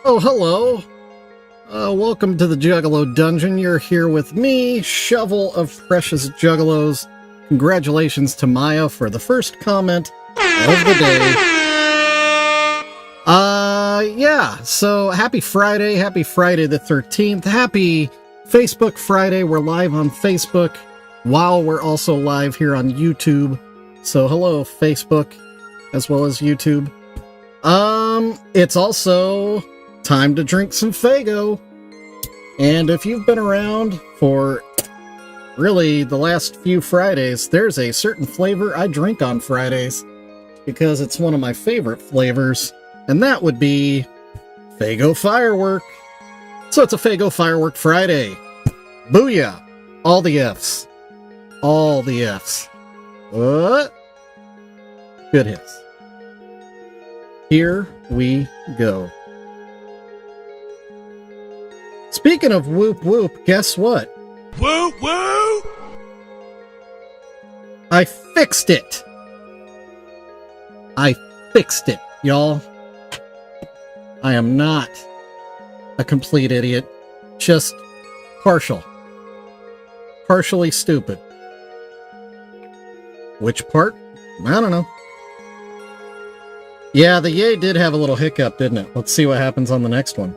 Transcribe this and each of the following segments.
Oh, hello. Welcome to the Juggalo Dungeon. You're here with me, Shovel of Precious Juggalos. Congratulations to Maya for the first comment of the day. Yeah, so happy Friday the 13th. Happy Facebook Friday. We're live on Facebook while we're also live here on YouTube. So hello, Facebook, as well as YouTube. It's also time to drink some Faygo. And if you've been around for really the last few Fridays, there's a certain flavor I drink on Fridays because it's one of my favorite flavors, and that would be Faygo Firework. So it's a Faygo Firework Friday. Booyah! All the F's. All the F's. What? Good hits. Here we go. Speaking of whoop whoop, guess what? Whoop whoop! I fixed it! I fixed it, y'all. I am not a complete idiot. Just partially stupid. Which part? I don't know. Yeah, the yay did have a little hiccup, didn't it? Let's see what happens on the next one.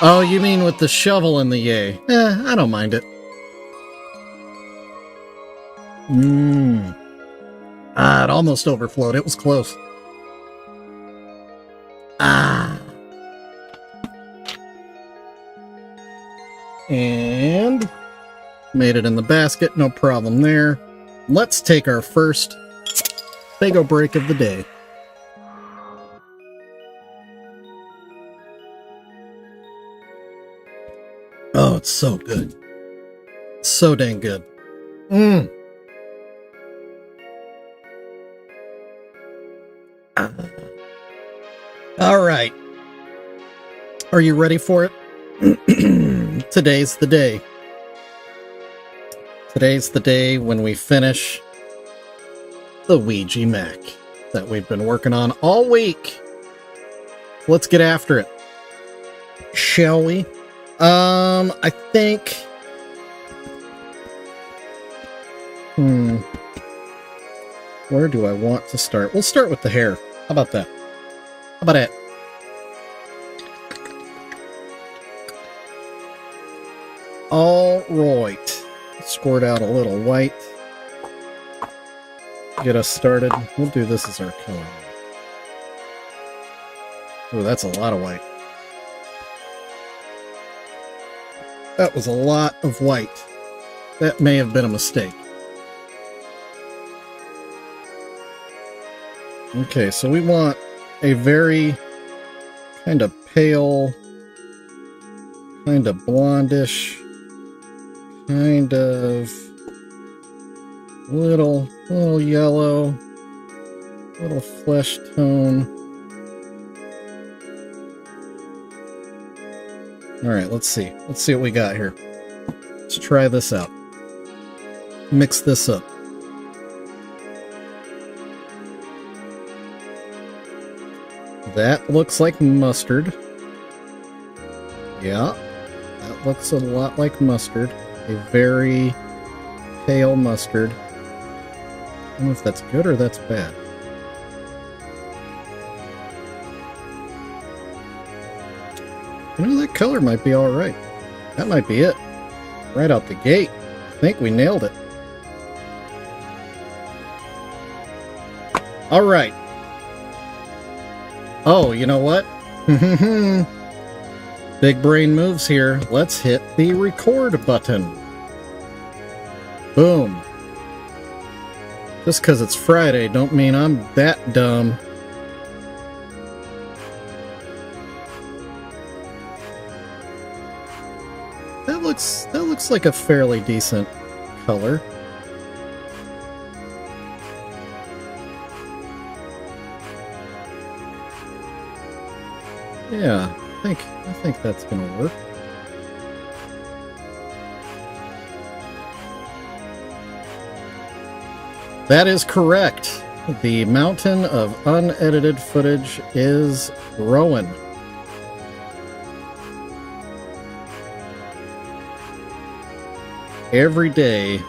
Oh, you mean with the shovel and the yay? I don't mind it. It almost overflowed. It was close. And made it in the basket. No problem there. Let's take our first Faygo break of the day. Oh, it's so good. So dang good. All right. Are you ready for it? Today's the day. Today's the day when we finish the Ouija Macc that we've been working on all week. Let's get after it, shall we? I think... Where do I want to start? We'll start with the hair. How about that? How about it? All right. Squirt out a little white. Get us started. We'll do this as our color. Oh, that's a lot of white. That was a lot of white. That may have been a mistake. Okay, so we want a very kind of pale, kind of blondish, kind of little yellow, little flesh tone. All right, let's see. Let's see what we got here. Let's try this out. Mix this up. That looks like mustard. Yeah, that looks a lot like mustard. A very pale mustard. I don't know if that's good or that's bad. You know, that color might be alright. That might be it. Right out the gate. I think we nailed it. Alright. Oh, you know what? Big brain moves here. Let's hit the record button. Boom. Just because it's Friday don't mean I'm that dumb. That looks like a fairly decent color. Yeah, I think that's gonna work. That is correct. The mountain of unedited footage is growing. Every day,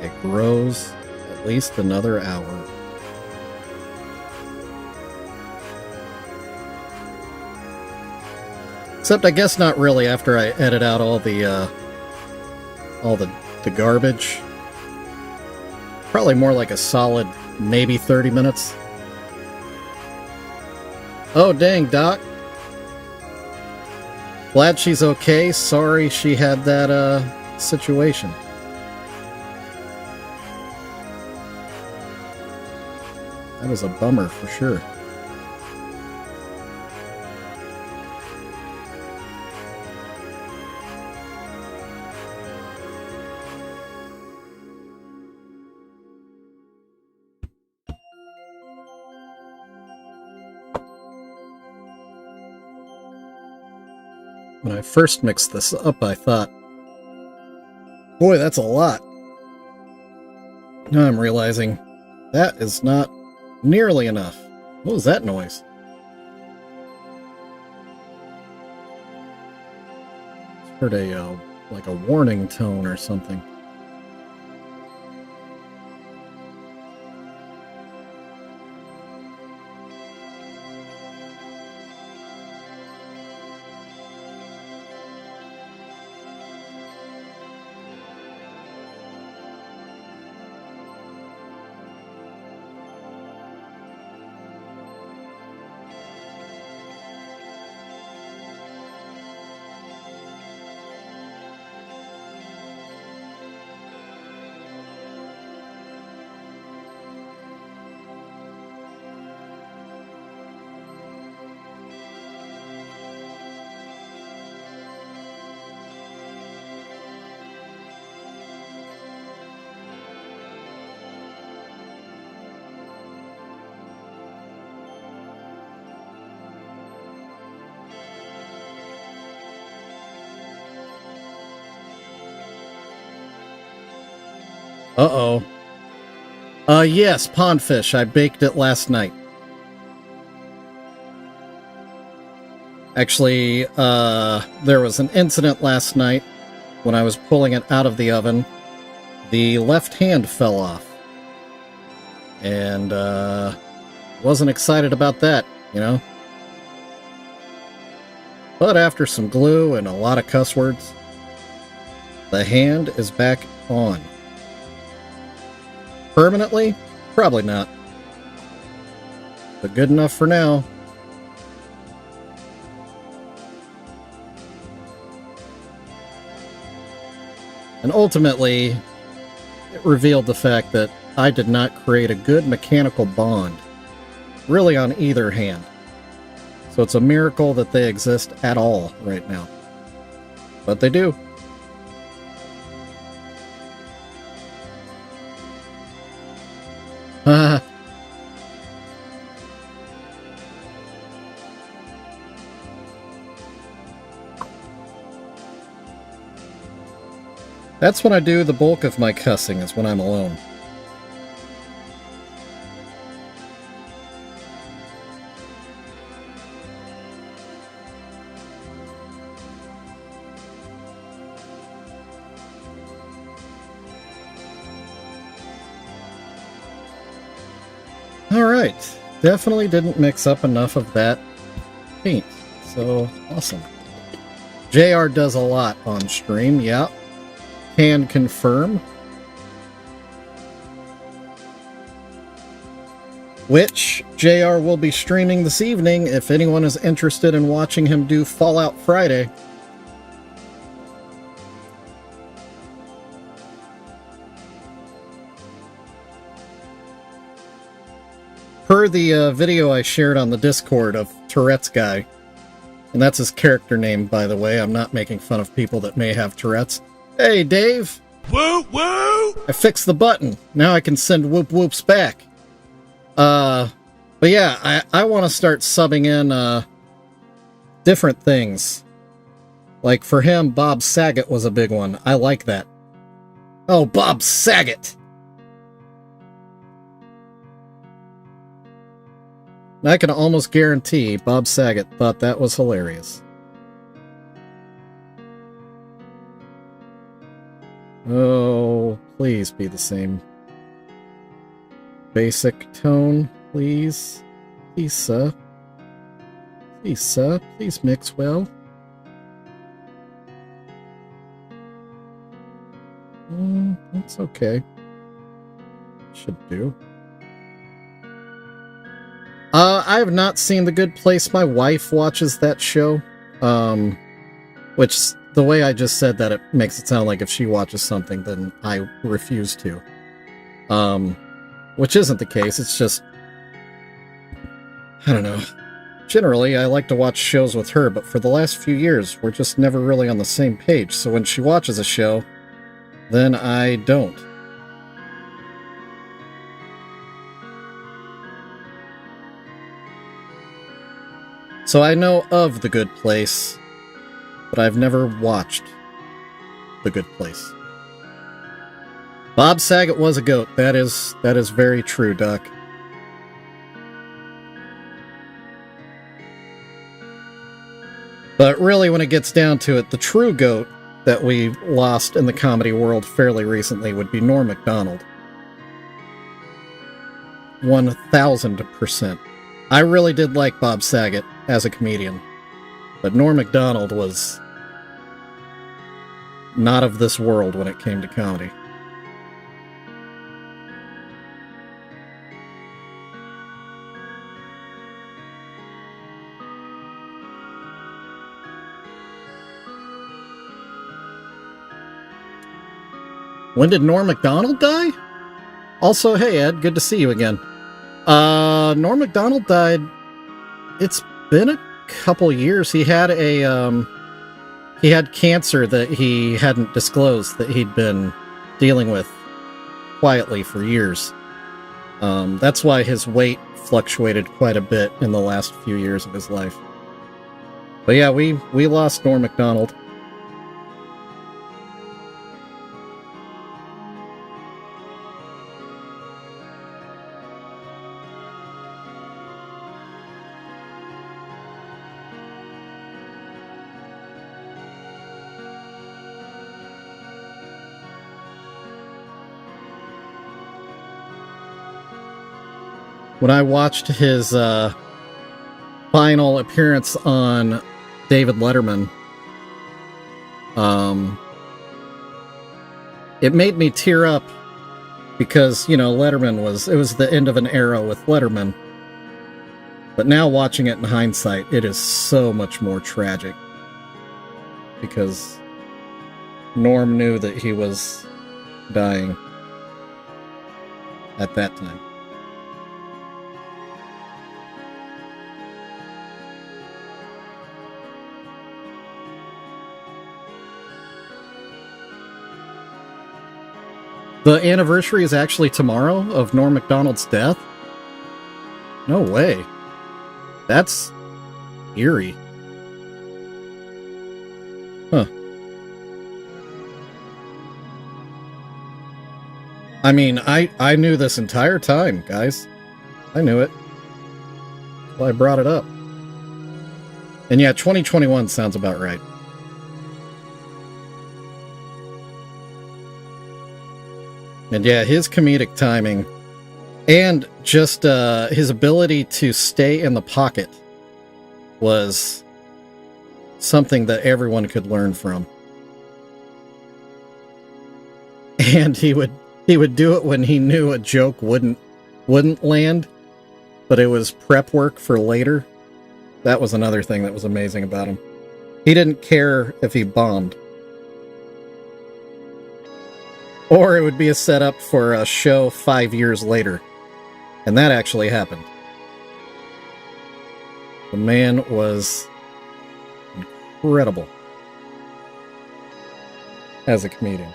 it grows at least another hour. Except I guess not really after I edit out all the garbage. Probably more like a solid maybe 30 minutes. Oh dang, Doc. Glad she's okay. Sorry she had that situation. That was a bummer for sure. When I first mixed this up, I thought, boy, that's a lot. Now I'm realizing that is not nearly enough. What was that noise? I heard a, like a warning tone or something. Uh-oh. Yes, pondfish. I baked it last night. Actually, there was an incident last night when I was pulling it out of the oven. The left hand fell off. And, wasn't excited about that, you know? But after some glue and a lot of cuss words, the hand is back on. Permanently? Probably not. But good enough for now. And ultimately, it revealed the fact that I did not create a good mechanical bond, really on either hand. So it's a miracle that they exist at all right now. But they do. That's when I do the bulk of my cussing, is when I'm alone. Alright, definitely didn't mix up enough of that paint, so awesome. JR does a lot on stream, yeah. Can confirm. Which JR will be streaming this evening if anyone is interested in watching him do Fallout Friday. Per the video I shared on the Discord of Tourette's guy, and that's his character name, by the way. I'm not making fun of people that may have Tourette's. Hey, Dave! Woo woo! I fixed the button. Now I can send whoop whoops back. But yeah, I want to start subbing in, different things. Like, for him, Bob Saget was a big one. I like that. Oh, Bob Saget! I can almost guarantee Bob Saget thought that was hilarious. Oh, please be the same basic tone, please. Please, sir. Please, sir. Please mix well. That's okay. Should do. I have not seen The Good Place. My wife watches that show. Which, the way I just said that, it makes it sound like if she watches something, then I refuse to. Which isn't the case. It's just, I don't know. Generally, I like to watch shows with her, but for the last few years, we're just never really on the same page. So when she watches a show, then I don't. So I know of The Good Place, but I've never watched The Good Place. Bob Saget was a goat. That is very true, Duck. But really, when it gets down to it, the true goat that we lost in the comedy world fairly recently would be Norm Macdonald. 1000%. I really did like Bob Saget as a comedian, but Norm Macdonald was not of this world when it came to comedy. When did Norm Macdonald die? Also, hey Ed, good to see you again. Norm Macdonald died, it's been a couple years. He had he had cancer that he hadn't disclosed that he'd been dealing with quietly for years. That's why his weight fluctuated quite a bit in the last few years of his life. But yeah, we lost Norm Macdonald. When I watched his final appearance on David Letterman, it made me tear up because, you know, it was the end of an era with Letterman. But now watching it in hindsight, it is so much more tragic because Norm knew that he was dying at that time. The anniversary is actually tomorrow of Norm Macdonald's death? No way. That's eerie. Huh. I mean, I knew this entire time, guys. I knew it. That's why I brought it up. And yeah, 2021 sounds about right. And yeah, his comedic timing and just his ability to stay in the pocket was something that everyone could learn from. And he would do it when he knew a joke wouldn't land, but it was prep work for later. That was another thing that was amazing about him. He didn't care if he bombed. Or it would be a setup for a show 5 years later. And that actually happened. The man was incredible as a comedian.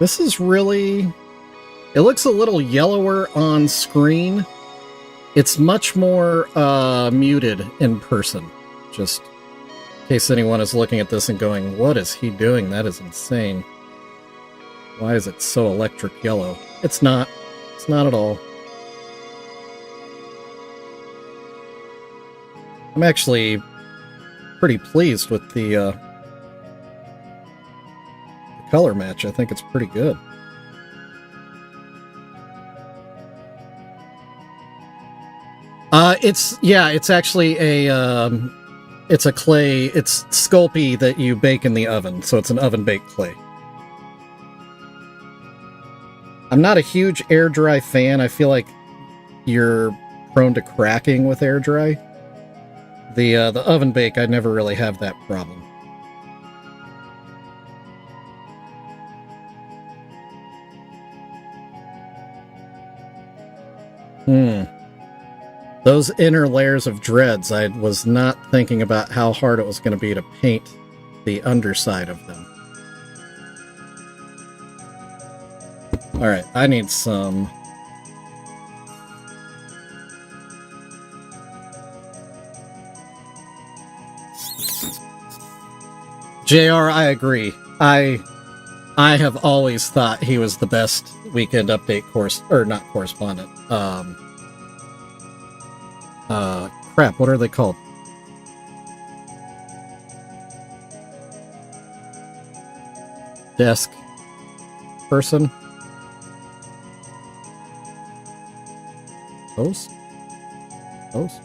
This is really... It looks a little yellower on screen. It's much more muted in person. Just in case anyone is looking at this and going, what is he doing? That is insane. Why is it so electric yellow? It's not. It's not at all. I'm actually pretty pleased with the color match. I think it's pretty good. It's actually it's a clay, it's Sculpey that you bake in the oven, so it's an oven-baked clay. I'm not a huge air dry fan. I feel like you're prone to cracking with air dry. The oven bake, I never really have that problem. Those inner layers of dreads, I was not thinking about how hard it was going to be to paint the underside of them. Alright, I need some... JR, I agree. I have always thought he was the best Weekend Update correspondent. Crap, what are they called? Desk person? Host? Host?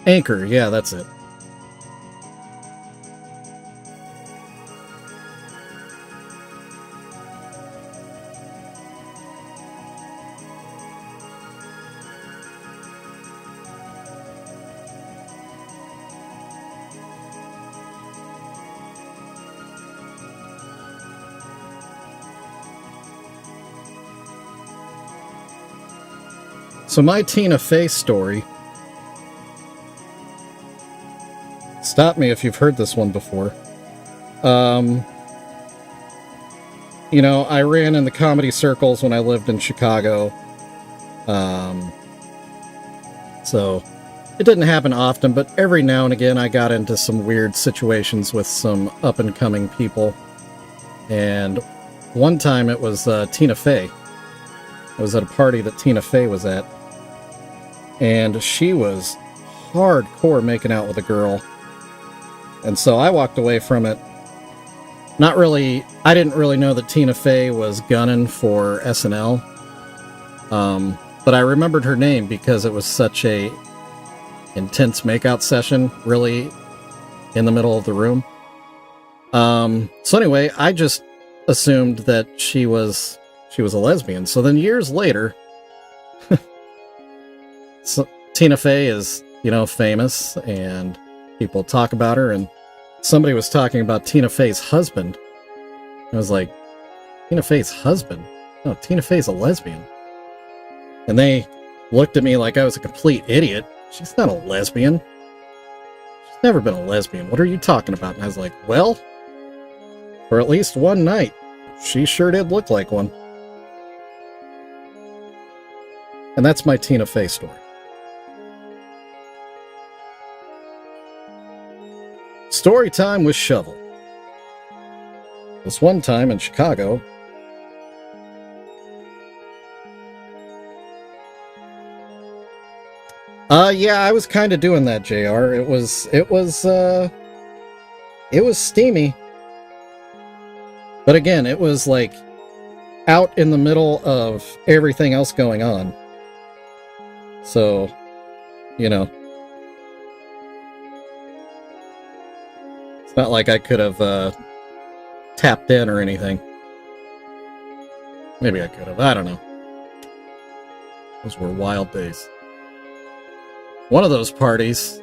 Anchor, yeah, that's it. So my Tina Fey story, stop me if you've heard this one before. You know, I ran in the comedy circles when I lived in Chicago. So it didn't happen often, but every now and again I got into some weird situations with some up-and-coming people. And one time it was Tina Fey. I was at a party that Tina Fey was at. And she was hardcore making out with a girl. And so I walked away from it. I didn't really know that Tina Fey was gunning for SNL. But I remembered her name because it was such a intense makeout session, really in the middle of the room. So anyway, I just assumed that she was a lesbian. So then years later, so Tina Fey is, you know, famous and people talk about her, and somebody was talking about Tina Fey's husband. I was like, Tina Fey's husband? No, Tina Fey's a lesbian. And they looked at me like I was a complete idiot. She's not a lesbian. She's never been a lesbian. What are you talking about? And I was like, well, for at least one night, she sure did look like one. And that's my Tina Fey story. Story time with Shovel. This one time in Chicago, yeah, I was kind of doing that, JR. It was steamy. But again, it was like out in the middle of everything else going on. So, you know, it's not like I could have tapped in or anything. Maybe I could have. I don't know. Those were wild days. One of those parties.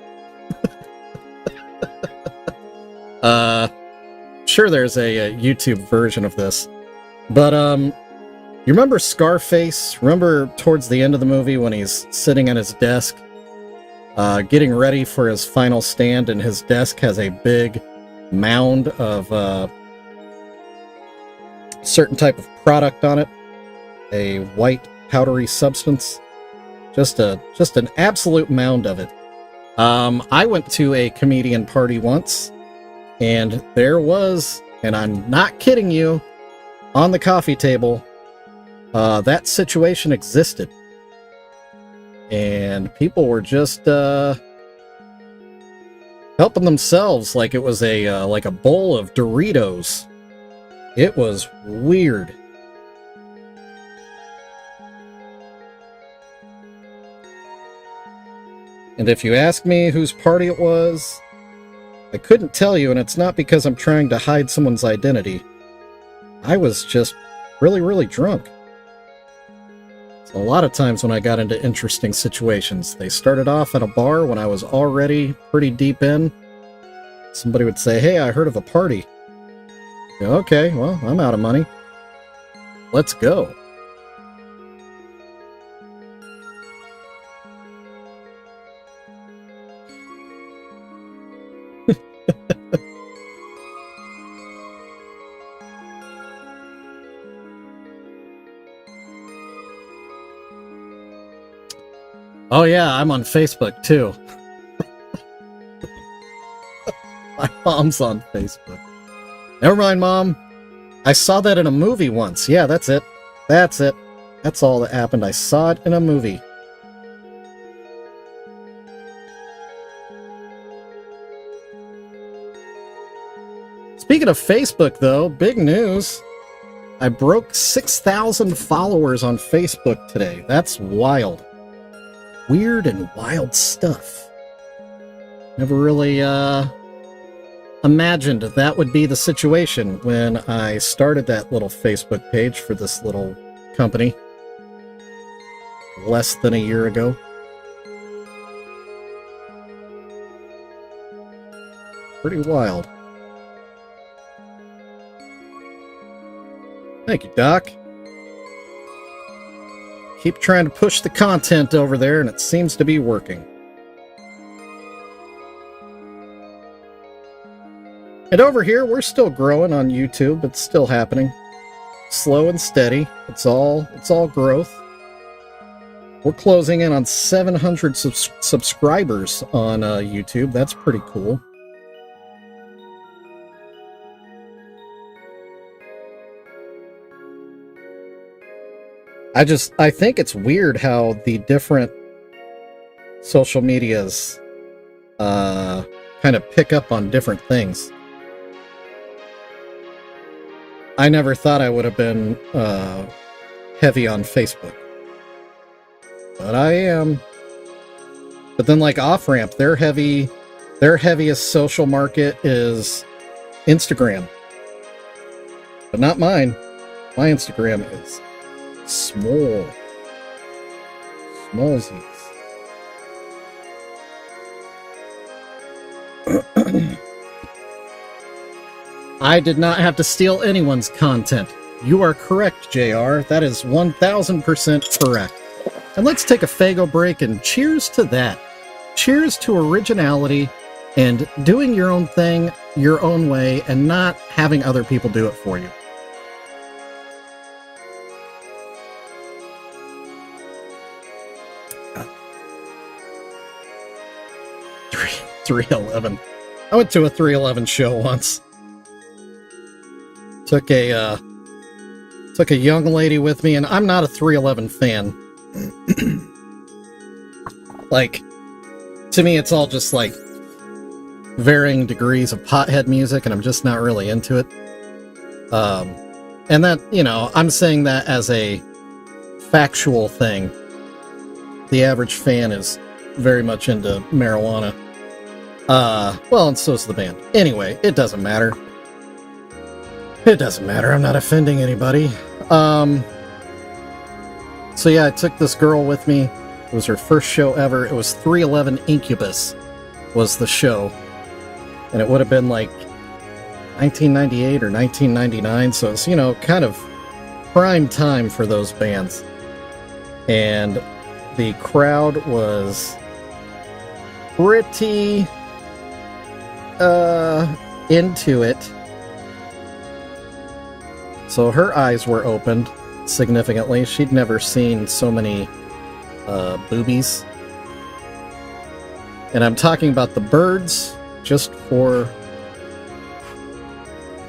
Sure, there's a YouTube version of this. But, you remember Scarface? Remember towards the end of the movie when he's sitting at his desk, getting ready for his final stand, and his desk has a big mound of certain type of product on it? a white powdery substance. Just an absolute mound of it. I went to a comedian party once, and there was, and I'm not kidding you, on the coffee table, that situation existed. And people were just helping themselves like it was like a bowl of Doritos. It was weird. And if you ask me whose party it was, I couldn't tell you, and it's not because I'm trying to hide someone's identity. I was just really, really drunk. So a lot of times when I got into interesting situations, they started off at a bar when I was already pretty deep in. Somebody would say, "Hey, I heard of a party." Okay, well, I'm out of money. Let's go. Oh yeah, I'm on Facebook too. My mom's on Facebook. Never mind, Mom. I saw that in a movie once. Yeah, that's it. That's it. That's all that happened. I saw it in a movie. Speaking of Facebook, though, big news. I broke 6,000 followers on Facebook today. That's wild. Weird and wild stuff. Never really imagined that would be the situation when I started that little Facebook page for this little company less than a year ago. Pretty wild. Thank you, Doc. Keep trying to push the content over there, and it seems to be working. And over here, we're still growing on YouTube. It's still happening. Slow and steady. It's all growth. We're closing in on 700 subscribers on YouTube. That's pretty cool. I think it's weird how the different social medias kind of pick up on different things. I never thought I would have been heavy on Facebook. But I am. But then like Off-Ramp, their heaviest social market is Instagram. But not mine. My Instagram is smallsies. I did not have to steal anyone's content. You are correct, JR. That is 1000% correct. And let's take a Faygo break and cheers to that. Cheers to originality and doing your own thing your own way and not having other people do it for you. .311. I went to a 311 show once. Took a young lady with me, and I'm not a 311 fan. Like, to me, it's all just like varying degrees of pothead music, and I'm just not really into it. And that, you know, I'm saying that as a factual thing. The average fan is very much into marijuana. Well, and so is the band. Anyway, it doesn't matter. It doesn't matter. I'm not offending anybody. So yeah, I took this girl with me. It was her first show ever. It was 311 Incubus was the show. And it would have been like 1998 or 1999. So it's, you know, kind of prime time for those bands. And the crowd was pretty into it. So her eyes were opened. significantly. She'd never seen so many boobies. And I'm talking about the birds, just for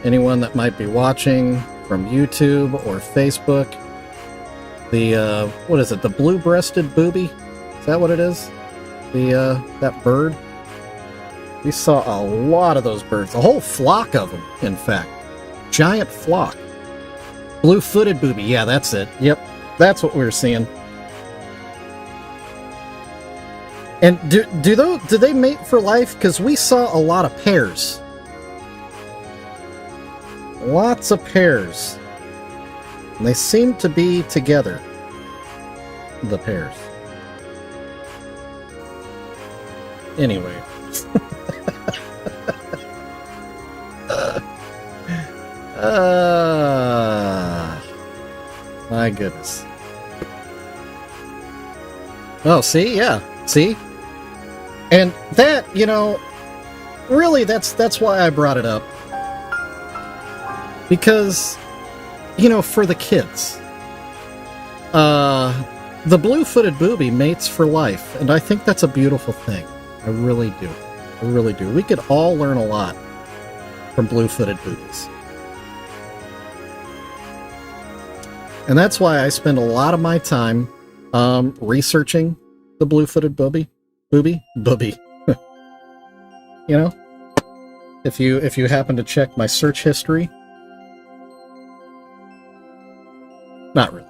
anyone that might be watching from YouTube or Facebook. The, what is it, the blue-breasted booby? Is that what it is? That bird? We saw a lot of those birds, a whole flock of them, in fact. Giant flock. Blue-footed booby, yeah, that's it. Yep, that's what we were seeing. And do they mate for life? Because we saw a lot of pairs. Lots of pairs. And they seem to be together. The pairs. Anyway. My goodness. Oh, see? Yeah. See? And that, you know, really that's why I brought it up. Because, you know, for the kids. The blue-footed booby mates for life, and I think that's a beautiful thing. I really do. I really do. We could all learn a lot from blue-footed boobies. And that's why I spend a lot of my time researching the blue-footed booby. You know? If you happen to check my search history. Not really.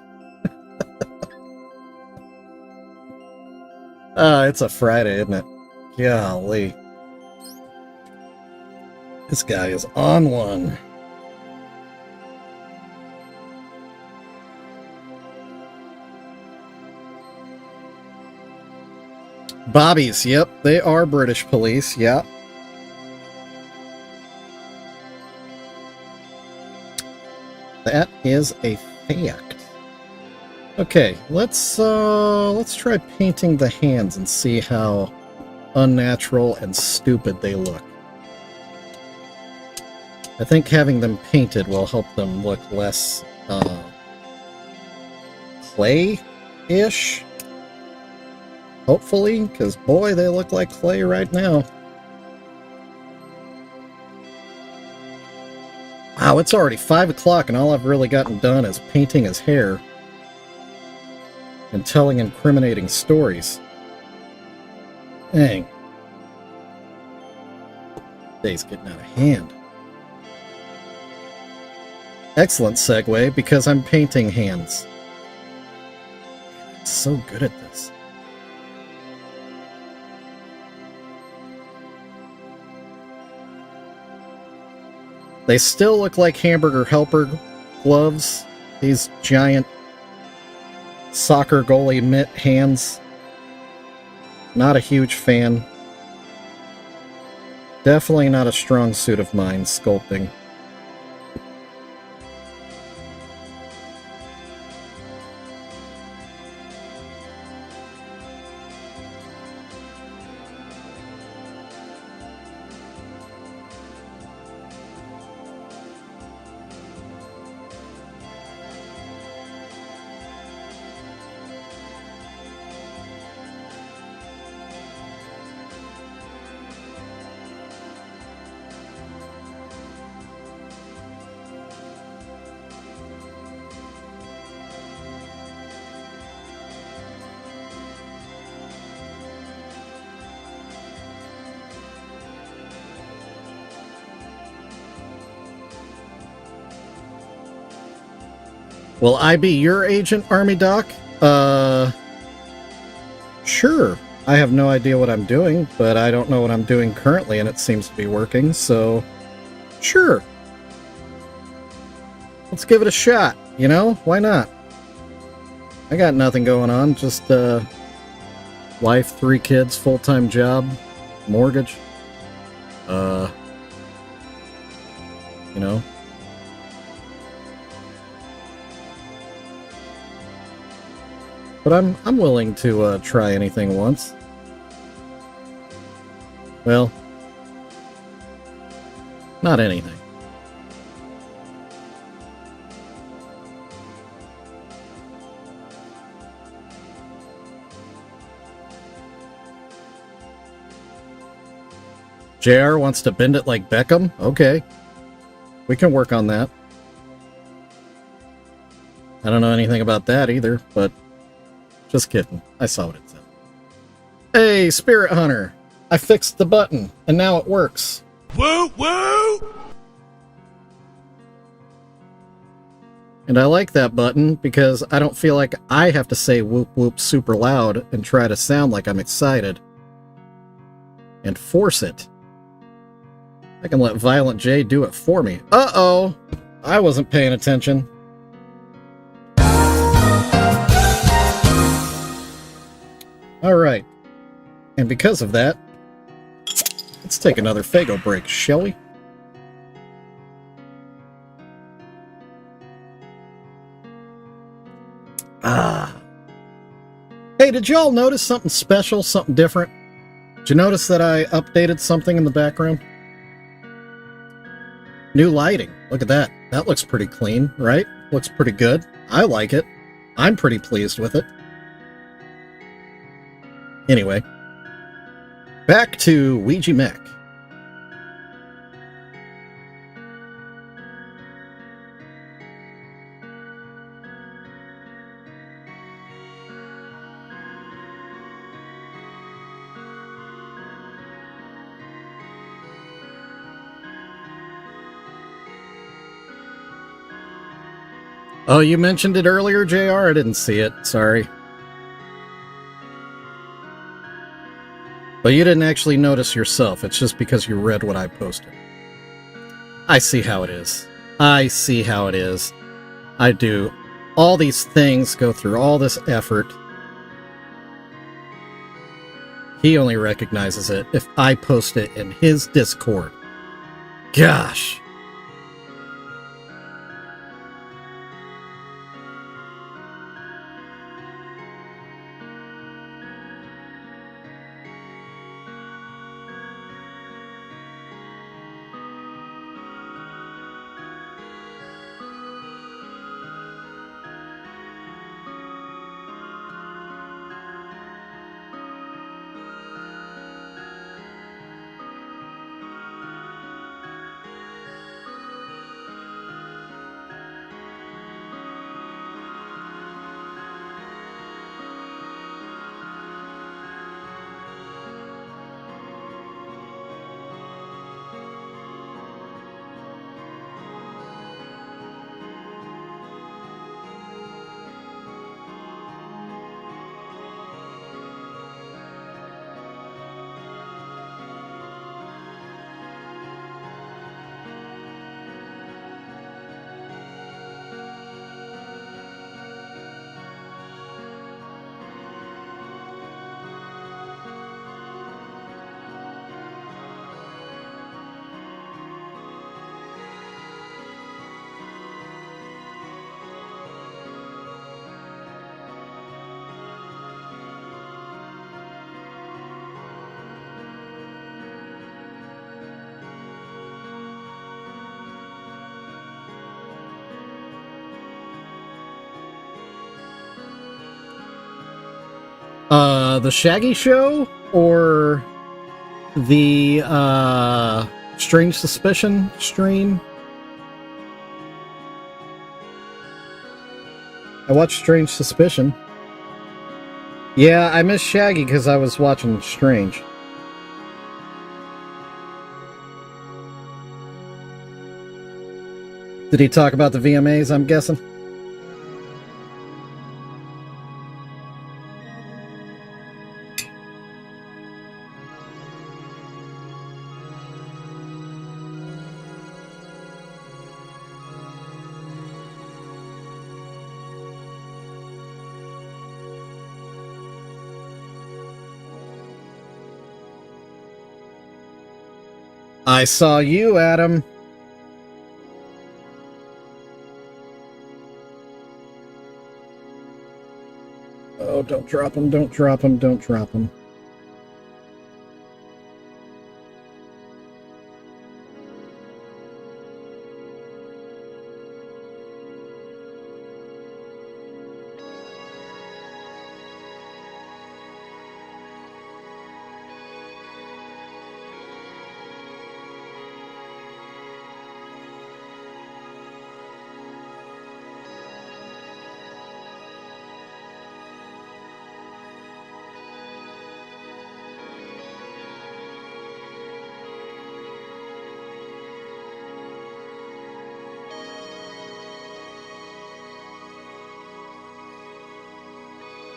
It's a Friday, isn't it? Golly. This guy is on one. Bobbies, yep, they are British police, yeah. That is a fact. Okay, let's try painting the hands and see how unnatural and stupid they look. I think having them painted will help them look less clay-ish. Hopefully, because boy, they look like clay right now. Wow, it's already 5 o'clock and all I've really gotten done is painting his hair and telling incriminating stories. Dang. Day's getting out of hand. Excellent segue, because I'm painting hands. I'm so good at this. They still look like Hamburger Helper gloves. These giant soccer goalie mitt hands. Not a huge fan. Definitely not a strong suit of mine, sculpting. Will I be your agent, Army Doc? Sure. I have no idea what I'm doing, but I don't know what I'm doing currently, and it seems to be working, so sure. Let's give it a shot, you know? Why not? I got nothing going on, just wife, 3 kids, full-time job, mortgage. You know? But I'm willing to try anything once. Well, not anything. JR wants to bend it like Beckham? Okay. We can work on that. I don't know anything about that either, but just kidding. I saw what it said. Hey, Spirit Hunter! I fixed the button, and now it works. Woo woo! And I like that button because I don't feel like I have to say whoop whoop super loud and try to sound like I'm excited. And force it. I can let Violent J do it for me. Uh-oh! I wasn't paying attention. Alright. And because of that, let's take another Faygo break, shall we? Hey, did y'all notice something special, something different? Did you notice that I updated something in the background? New lighting. Look at that. That looks pretty clean, right? Looks pretty good. I like it. I'm pretty pleased with it. Anyway, back to Ouija Macc. Oh, you mentioned it earlier, JR? I didn't see it. Sorry. But you didn't actually notice yourself. It's just because you read what I posted. I see how it is. I see how it is. I do all these things, go through all this effort. He only recognizes it if I post it in his Discord. Gosh. The Shaggy Show or the Strange Suspicion stream? I watched Strange Suspicion. Yeah, I missed Shaggy because I was watching Strange. Did he talk about the VMAs, I'm guessing? I saw you, Adam. Oh, don't drop him, don't drop him, don't drop him.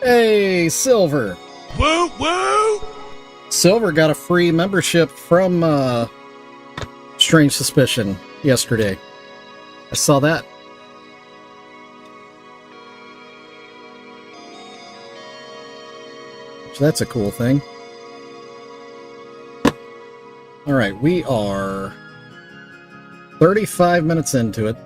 Hey, Silver. Woo woo! Silver got a free membership from Strange Suspicion yesterday. I saw that. So that's a cool thing. Alright, we are 35 minutes into it.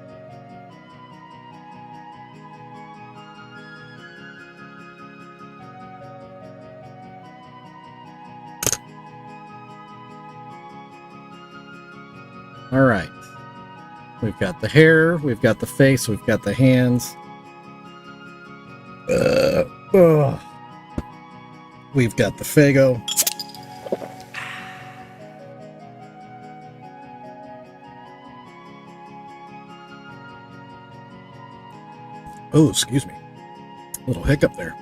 Alright. We've got the hair, we've got the face, we've got the hands. We've got the Fago. Oh, excuse me. Little hiccup there.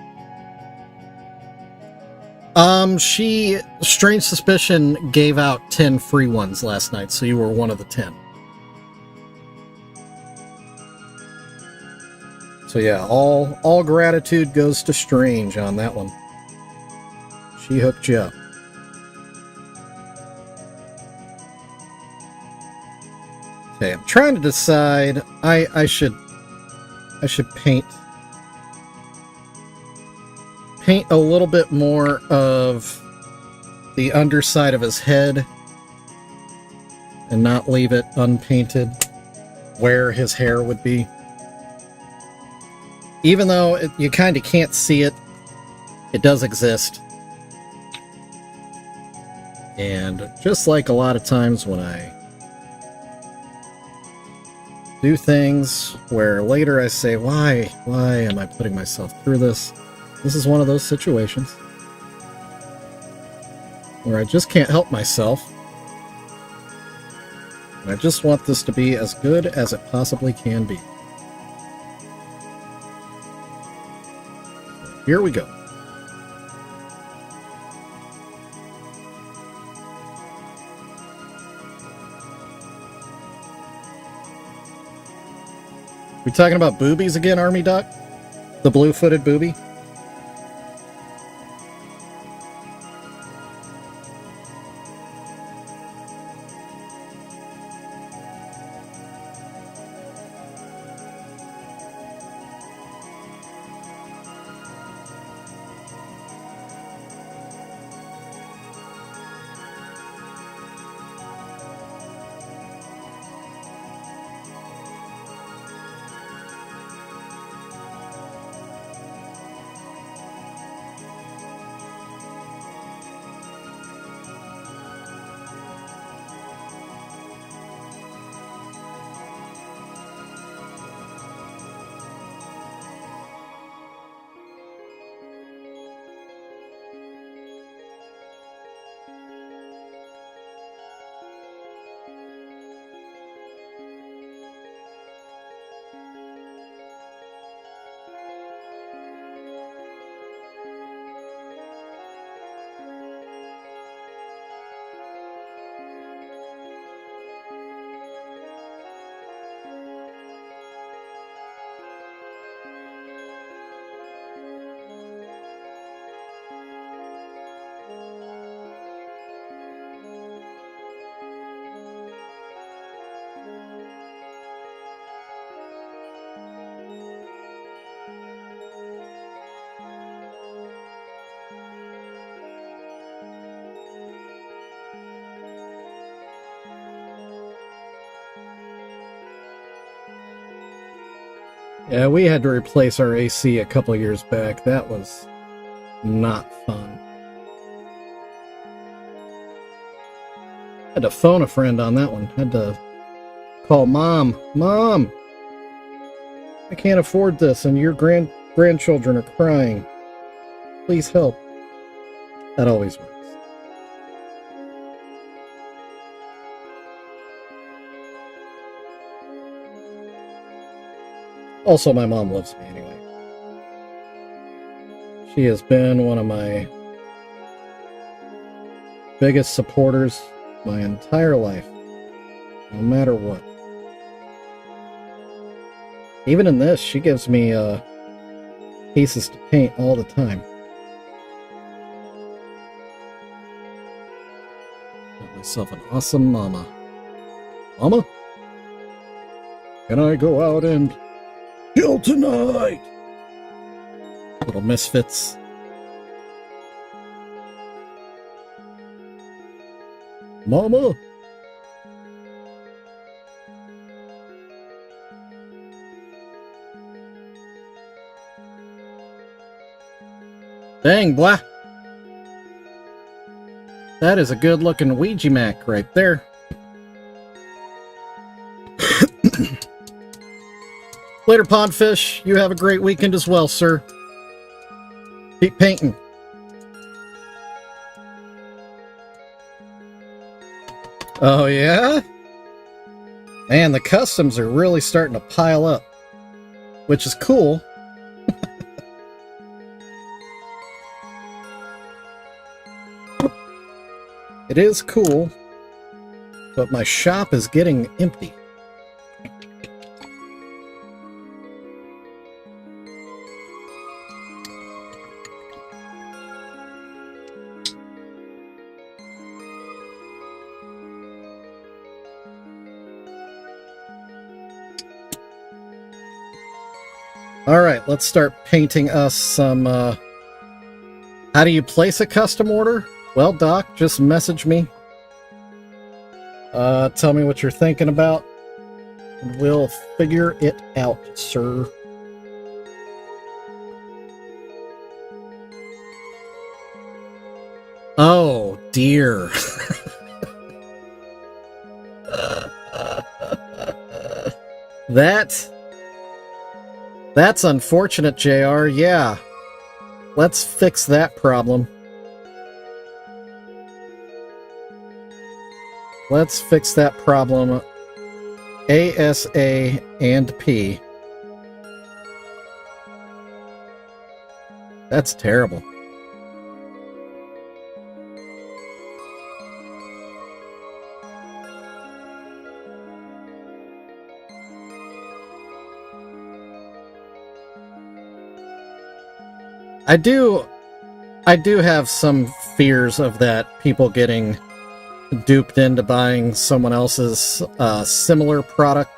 Strange Suspicion gave out 10 free ones last night, so you were one of the 10. So yeah, all gratitude goes to Strange on that one. She hooked you up. Okay, I'm trying to decide. I should paint a little bit more of the underside of his head and not leave it unpainted where his hair would be. Even though you kind of can't see it, it does exist. And just like a lot of times when I do things where later I say, why am I putting myself through this? This is one of those situations where I just can't help myself. And I just want this to be as good as it possibly can be. Here we go. We talking about boobies again, Army Duck? The blue-footed booby? Yeah, we had to replace our AC a couple years back. That was not fun. Had to phone a friend on that one. Had to call Mom. Mom! I can't afford this and your grandchildren are crying. Please help. That always works. Also, my mom loves me anyway. She has been one of my biggest supporters my entire life, no matter what. Even in this, she gives me cases to paint all the time. Got myself an awesome mama. Mama? Can I go out and kill tonight? Little misfits. Mama? Dang, blah. That is a good looking Ouija Macc right there. Later, Pondfish. You have a great weekend as well, sir. Keep painting. Oh, yeah? Man, the customs are really starting to pile up, which is cool. It is cool, but my shop is getting empty. Alright, let's start painting us some, how do you place a custom order? Well, Doc, just message me. Tell me what you're thinking about, and we'll figure it out, sir. Oh, dear. That's unfortunate, JR. Yeah. Let's fix that problem. Let's fix that problem ASA and P. That's terrible. I do have some fears of that, people getting duped into buying someone else's similar product.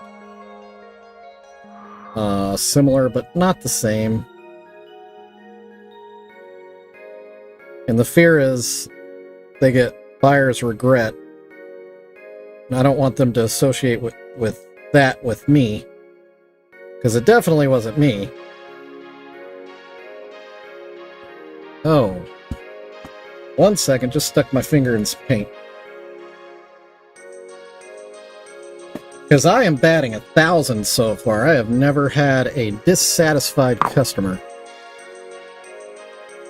Similar, but not the same. And the fear is they get buyer's regret. And I don't want them to associate with that with me, because it definitely wasn't me. Oh. 1 second, just stuck my finger in some paint. Because I am batting 1,000 so far. I have never had a dissatisfied customer.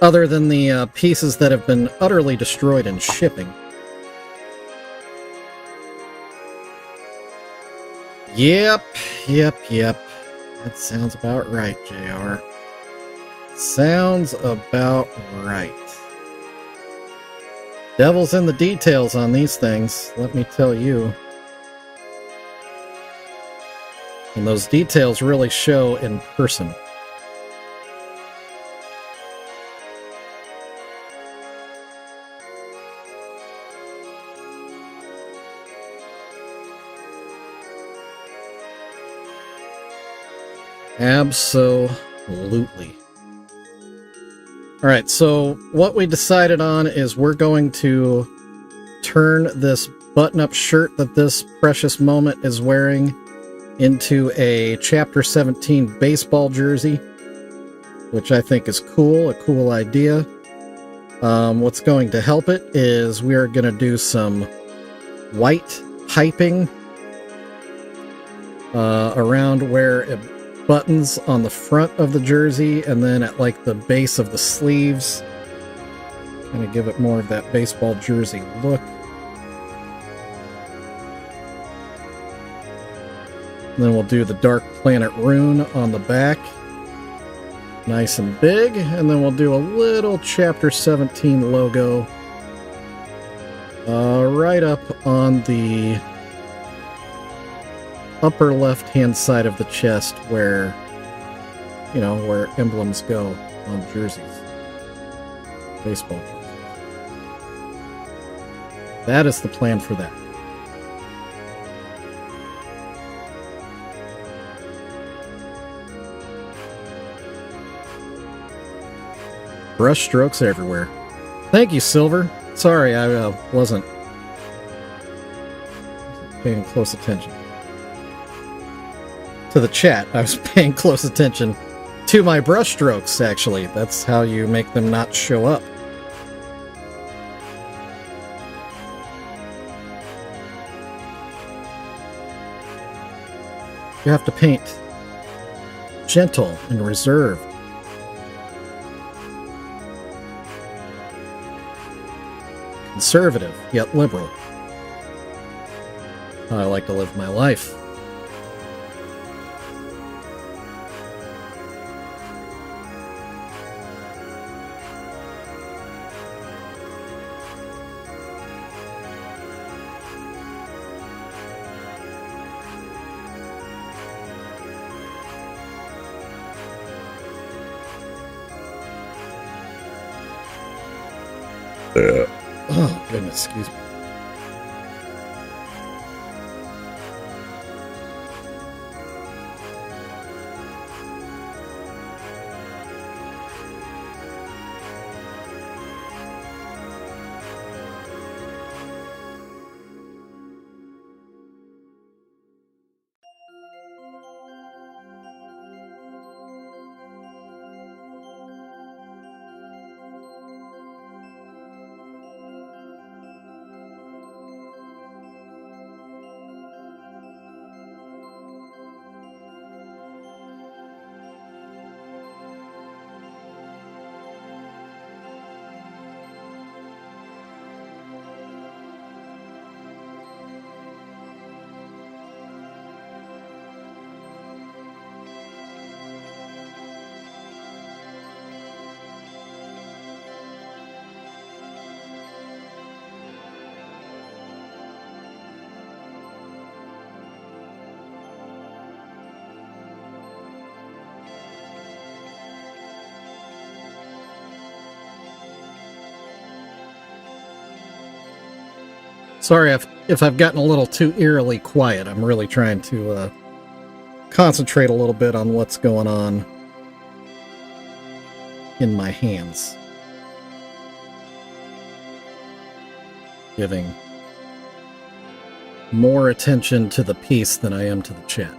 Other than the pieces that have been utterly destroyed in shipping. Yep. That sounds about right, JR. Sounds about right. Devil's in the details on these things, let me tell you. And those details really show in person. Absolutely. Alright, so what we decided on is we're going to turn this button-up shirt that this precious moment is wearing into a Chapter 17 baseball jersey, which I think is cool, a cool idea. What's going to help it is we are going to do some white piping around where it buttons on the front of the jersey, and then at like the base of the sleeves, kind of give it more of that baseball jersey look. And then we'll do the Dark Planet rune on the back, nice and big, and then we'll do a little Chapter 17 logo right up on the upper left hand side of the chest where you know, where emblems go on jerseys. Baseball jerseys. That is the plan for that. Brush strokes everywhere. Thank you, Silver. Sorry, I wasn't paying close attention to the chat. I was paying close attention to my brush strokes, actually. That's how you make them not show up. You have to paint gentle and reserved. Conservative, yet liberal. How I like to live my life. Oh, goodness, excuse me. Sorry if I've gotten a little too eerily quiet. I'm really trying to concentrate a little bit on what's going on in my hands. Giving more attention to the piece than I am to the chat.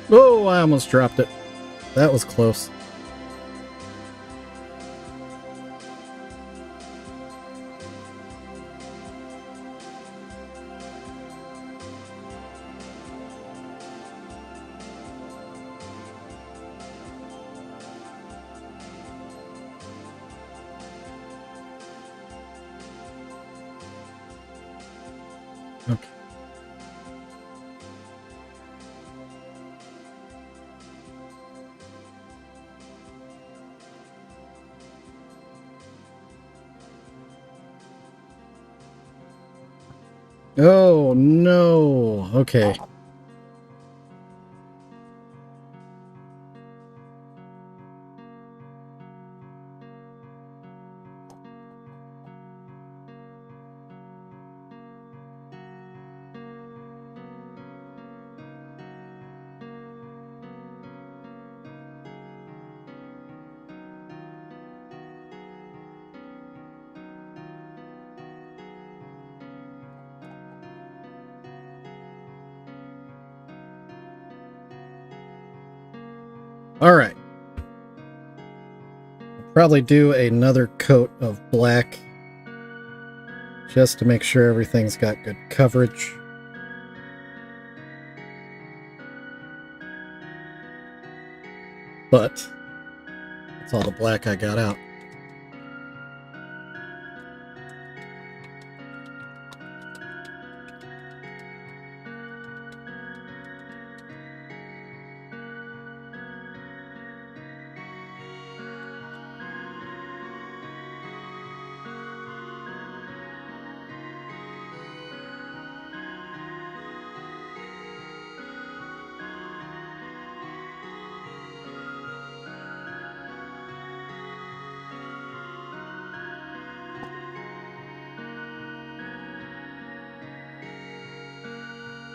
Oh, I almost dropped it. That was close. Okay. Oh, no. Okay. All right. Probably do another coat of black just to make sure everything's got good coverage. But that's all the black I got out.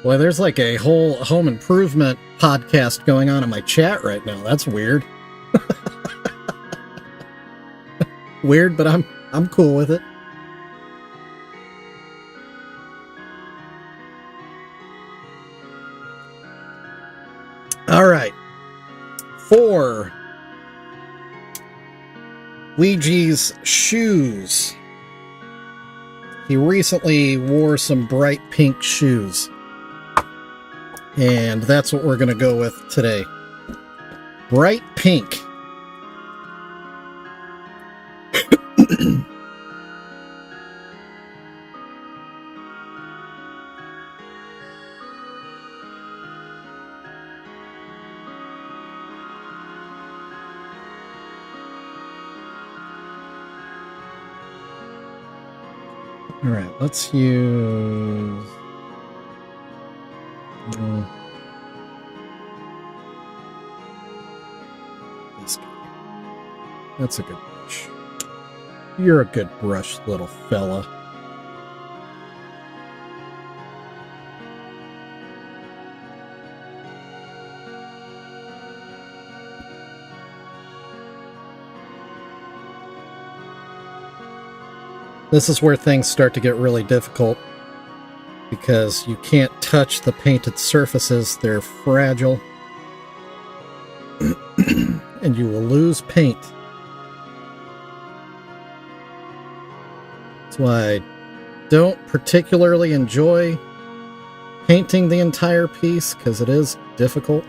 Boy, there's like a whole home improvement podcast going on in my chat right now. That's weird. Weird, but I'm cool with it. All right. For Ouija's shoes. He recently wore some bright pink shoes. And that's what we're going to go with today. Bright pink. All right, let's use... this guy. That's a good brush. You're a good brush, little fella. This is where things start to get really difficult, because you can't touch the painted surfaces. They're fragile. And you will lose paint. That's why I don't particularly enjoy painting the entire piece, because it is difficult.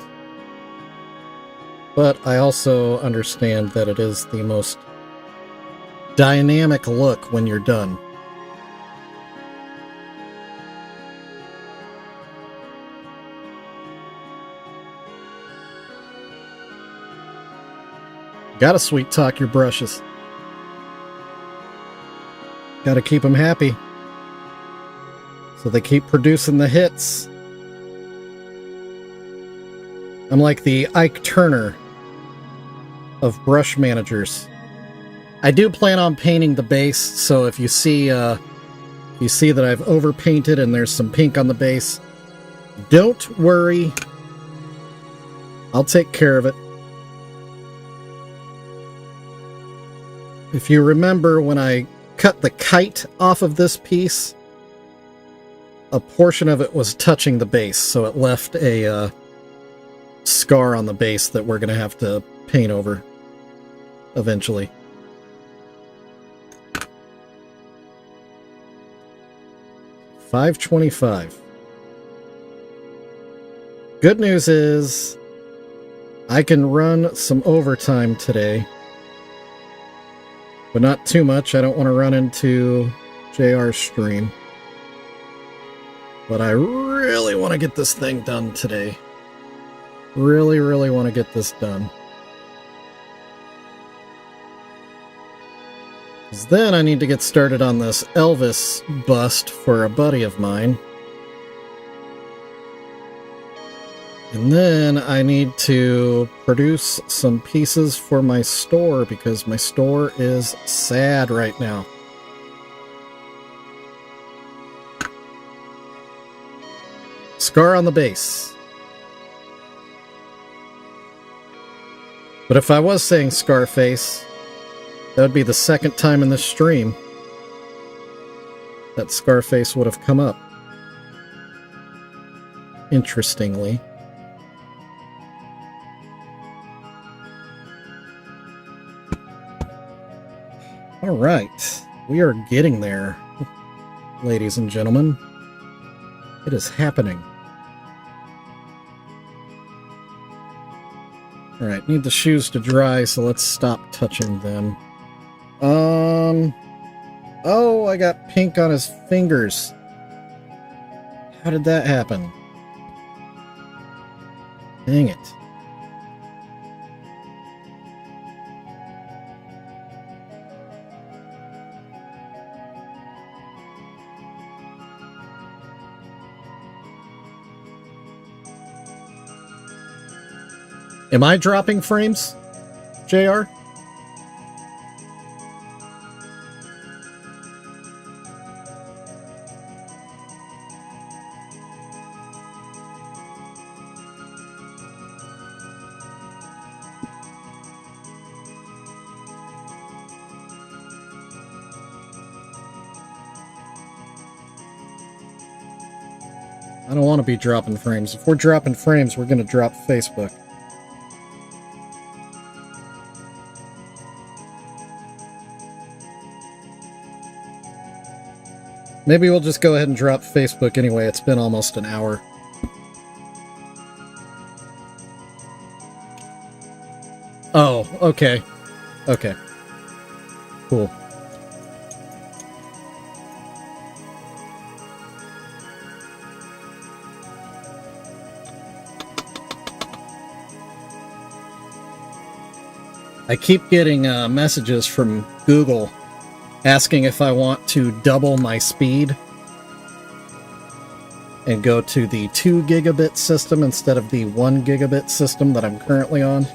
But I also understand that it is the most dynamic look when you're done. Gotta sweet talk your brushes. Gotta keep them happy, so they keep producing the hits. I'm like the Ike Turner of brush managers. I do plan on painting the base, so if you see that I've overpainted and there's some pink on the base, don't worry. I'll take care of it. If you remember, when I cut the kite off of this piece, a portion of it was touching the base, so it left a scar on the base that we're going to have to paint over eventually. $5.25. Good news is I can run some overtime today, but not too much. I don't want to run into JR's stream. But I really want to get this thing done today. Really, really want to get this done. Because then I need to get started on this Elvis bust for a buddy of mine. And then I need to produce some pieces for my store because my store is sad right now. Scar on the base. But if I was saying Scarface, that would be the second time in this stream that Scarface would have come up. Interestingly. All right, we are getting there, ladies and gentlemen. It is happening. All right, need the shoes to dry, so let's stop touching them. Oh, I got pink on his fingers. How did that happen? Dang it. Am I dropping frames, JR? I don't want to be dropping frames. If we're dropping frames, we're going to drop Facebook. Maybe we'll just go ahead and drop Facebook anyway. It's been almost an hour. Oh, okay. Okay. Cool. I keep getting messages from Google asking if I want to double my speed and go to the 2 gigabit system instead of the 1 gigabit system that I'm currently on.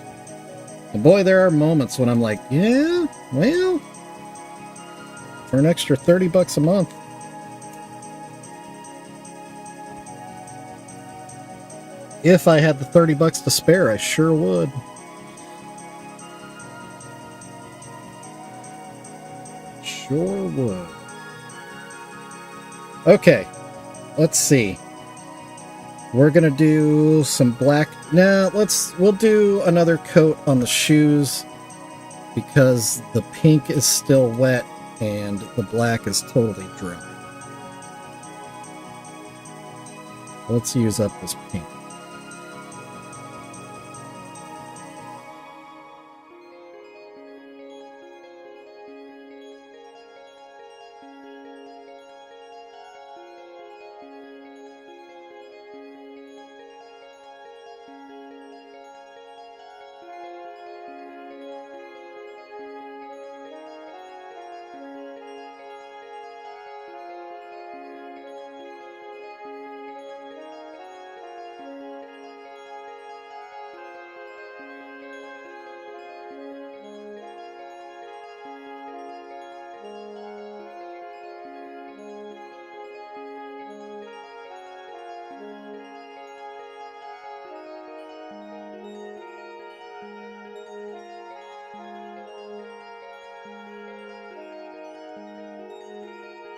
And boy, there are moments when I'm like, yeah, well, for an extra $30 a month. If I had the $30 to spare, I sure would. Sure would. Okay, let's see. We're gonna do some black. Nah, we'll do another coat on the shoes because the pink is still wet and the black is totally dry. Let's use up this pink.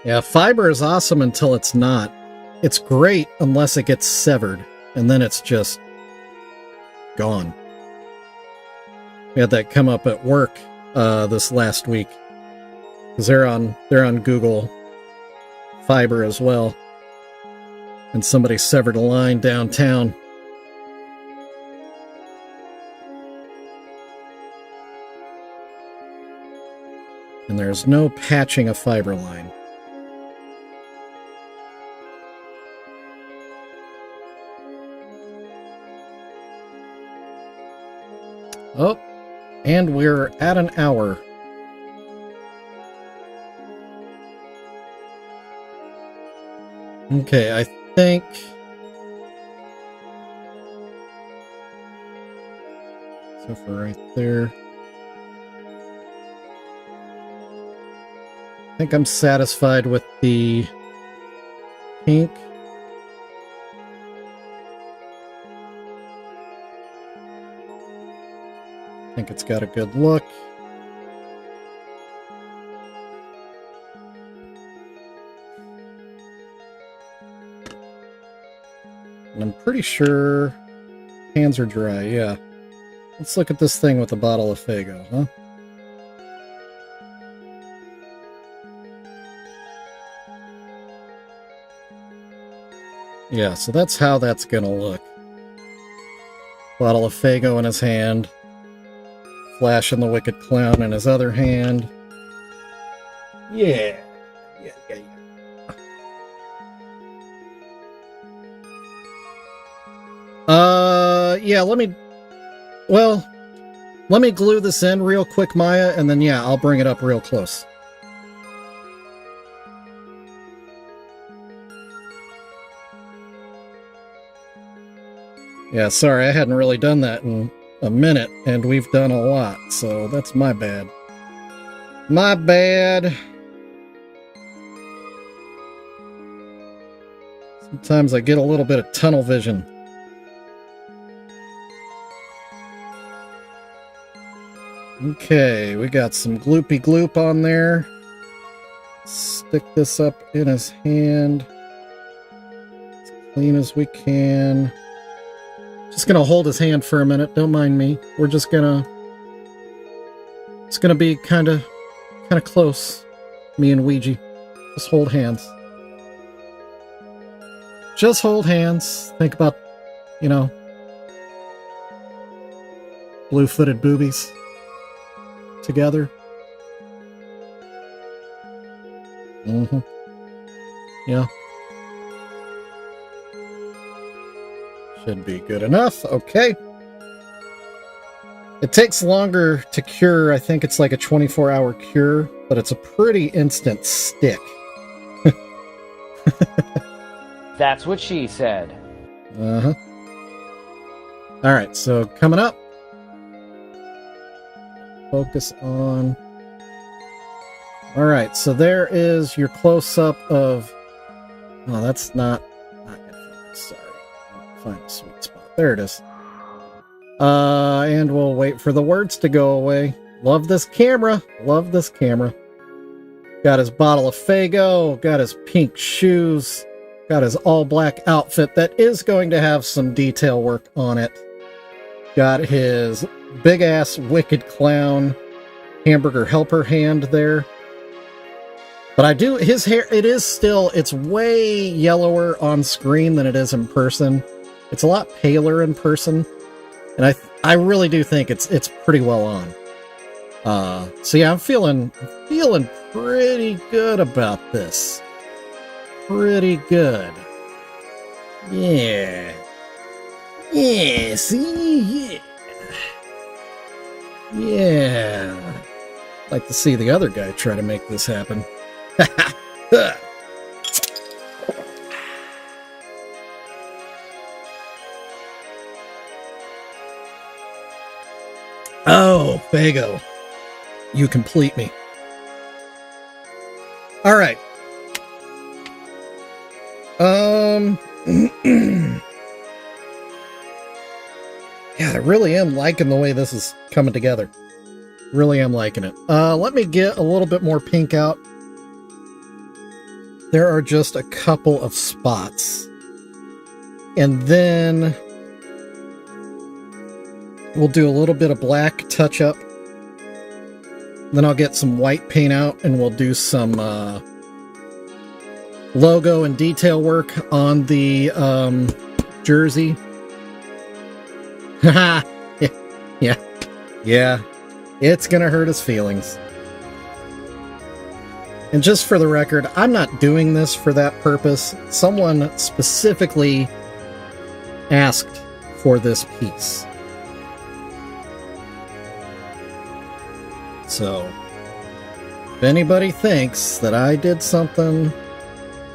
Yeah, fiber is awesome until it's not. It's great unless it gets severed, and then it's just gone. We had that come up at work this last week because they're on Google Fiber as well, and somebody severed a line downtown. And there's no patching a fiber line. Oh, and we're at an hour. Okay, I think... So for right there... I think I'm satisfied with the pink. I think it's got a good look. And I'm pretty sure hands are dry, yeah. Let's look at this thing with a bottle of Faygo, huh? Yeah, so that's how that's gonna look. Bottle of Faygo in his hand. Flash and the Wicked Clown in his other hand. Yeah. Yeah, let me glue this in real quick, Maya, and then, yeah, I'll bring it up real close. Yeah, sorry, I hadn't really done that in a minute, and we've done a lot, so that's my bad. My bad. Sometimes I get a little bit of tunnel vision. Okay, we got some gloopy gloop on there. Stick this up in his hand. As clean as we can. Just gonna hold his hand for a minute, don't mind me. We're just gonna... It's gonna be kinda close. Me and Ouija. Just hold hands. Just hold hands. Think about, you know, blue-footed boobies. Together. Mm-hmm. Yeah. Should be good enough. Okay. It takes longer to cure. I think it's like a 24-hour cure, but it's a pretty instant stick. That's what she said. Uh-huh. Alright, so coming up. Focus on... Alright, so there is your close-up of... Oh, that's not good focus, sorry. I'll find a sweet spot. There it is. And we'll wait for the words to go away. Love this camera. Love this camera. Got his bottle of Faygo. Got his pink shoes. Got his all-black outfit that is going to have some detail work on it. Got his big-ass Wicked Clown hamburger helper hand there. But I do, his hair, it's way yellower on screen than it is in person. It's a lot paler in person. And I really do think it's pretty well on. So yeah, I'm feeling pretty good about this. Pretty good. Yeah. Yeah, see? Yeah. Yeah. Like to see the other guy try to make this happen. Oh, Faygo. You complete me. All right. Yeah, I really am liking the way this is coming together. Really am liking it. Let me get a little bit more pink out. There are just a couple of spots. And then we'll do a little bit of black touch-up. Then I'll get some white paint out and we'll do some logo and detail work on the jersey. Haha. Yeah. It's gonna hurt his feelings. And just for the record, I'm not doing this for that purpose. Someone specifically asked for this piece. So, if anybody thinks that I did something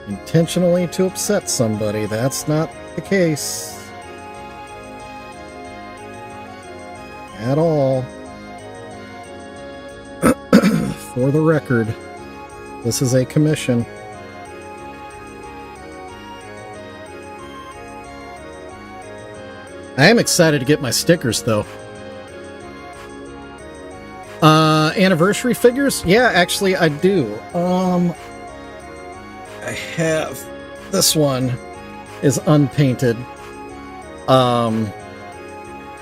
intentionally to upset somebody, that's not the case. At all. For the record, this is a commission. I am excited to get my stickers, though. Anniversary figures? Yeah, actually, I do. I have... This one is unpainted.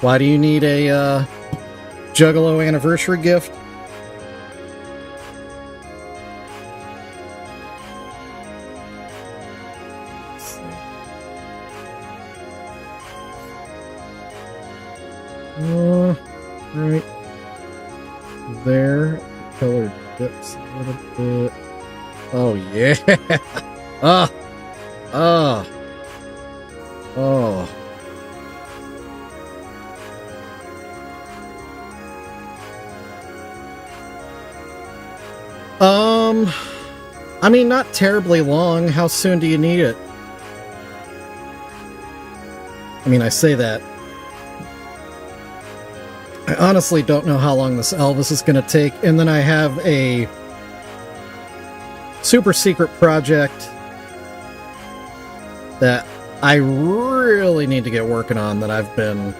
Why do you need a, Juggalo anniversary gift? Right there. Color dips a little bit. Oh, yeah. Oh. I mean, not terribly long. How soon do you need it? I mean, I say that. I honestly don't know how long this Elvis is going to take. And then I have a super secret project that I really need to get working on, that I've been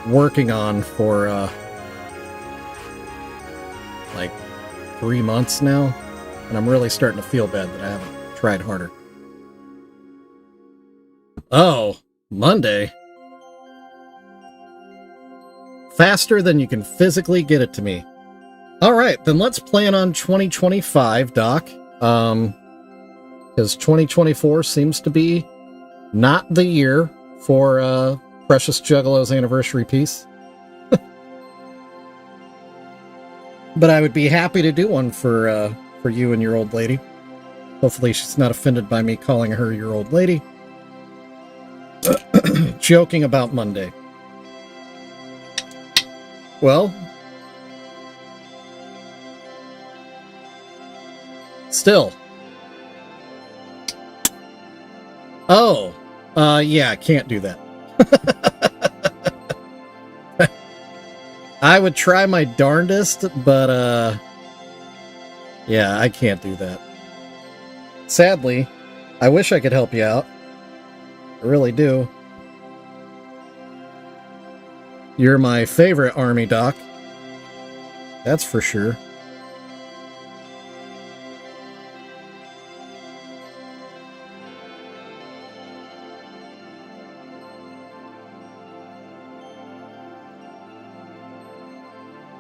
working on for like 3 months now. And I'm really starting to feel bad that I haven't tried harder. Oh, Monday. Faster than you can physically get it to me. All right, then let's plan on 2025, Doc. Because 2024 seems to be not the year for Precious Juggalos anniversary piece. But I would be happy to do one for you and your old lady. Hopefully she's not offended by me calling her your old lady. Joking about Monday. Well, still. Oh, yeah, can't do that. I would try my darndest, but, yeah, I can't do that. Sadly, I wish I could help you out. I really do. You're my favorite army, Doc. That's for sure.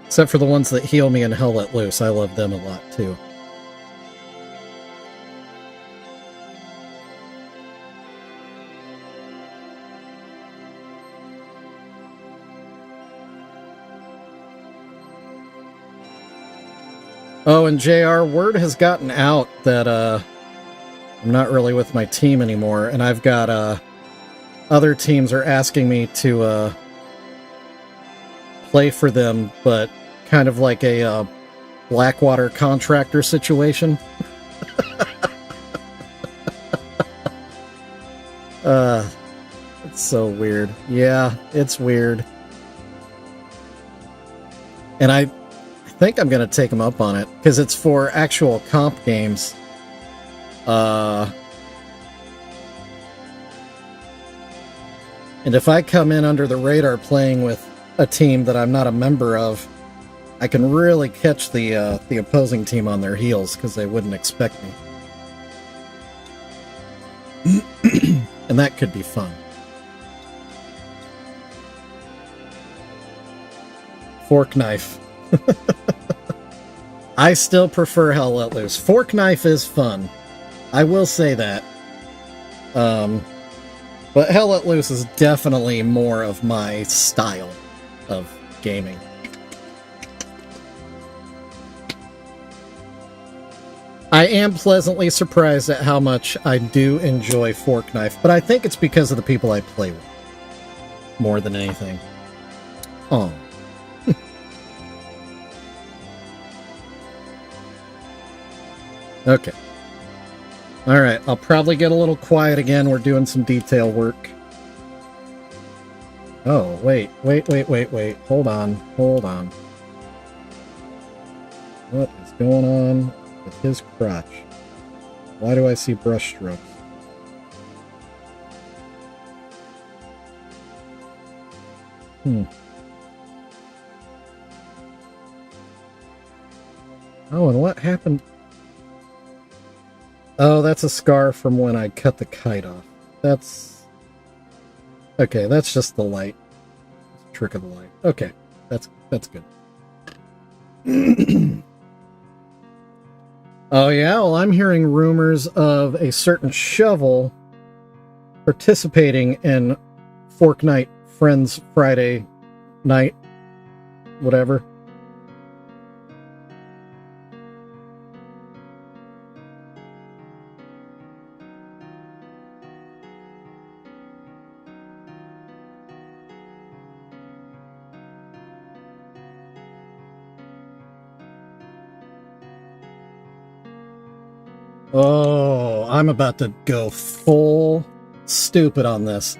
Except for the ones that heal me and Hell Let Loose. I love them a lot, too. Oh, and JR, word has gotten out that I'm not really with my team anymore, and I've got other teams are asking me to play for them, but kind of like a Blackwater contractor situation. It's so weird. Yeah, it's weird. And I think I'm going to take them up on it, because it's for actual comp games. And if I come in under the radar playing with a team that I'm not a member of, I can really catch the opposing team on their heels, because they wouldn't expect me. And that could be fun. Fork knife. I still prefer Hell Let Loose. Fork knife is fun. I will say that. But Hell Let Loose is definitely more of my style of gaming. I am pleasantly surprised at how much I do enjoy Fork Knife, but I think it's because of the people I play with. More than anything. Oh. Okay. Alright, I'll probably get a little quiet again. We're doing some detail work. Oh, wait. Hold on. What is going on with his crotch? Why do I see brush strokes? Oh, and what happened? Oh, that's a scar from when I cut the kite off. That's... Okay, that's just the light. It's a trick of the light. Okay, that's good. Oh yeah, well I'm hearing rumors of a certain shovel participating in Fork Night Friends Friday night, whatever. Oh, I'm about to go full stupid on this.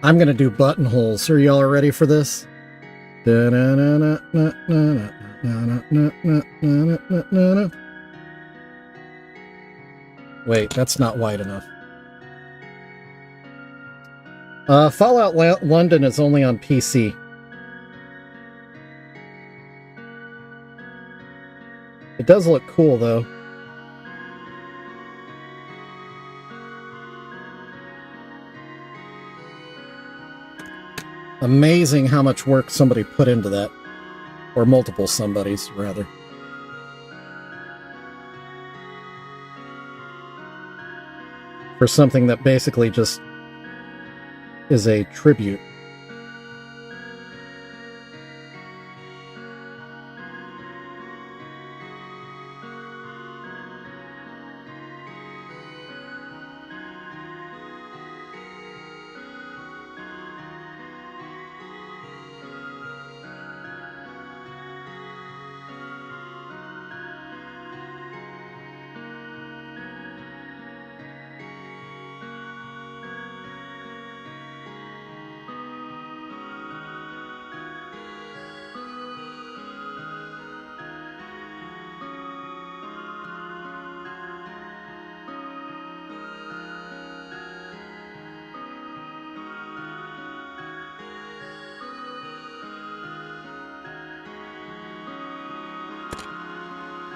I'm gonna do buttonholes. Are y'all ready for this? Wait, that's not wide enough. Fallout London is only on PC. It does look cool, though. Amazing how much work somebody put into that. Or multiple somebodies, rather. For something that basically just is a tribute.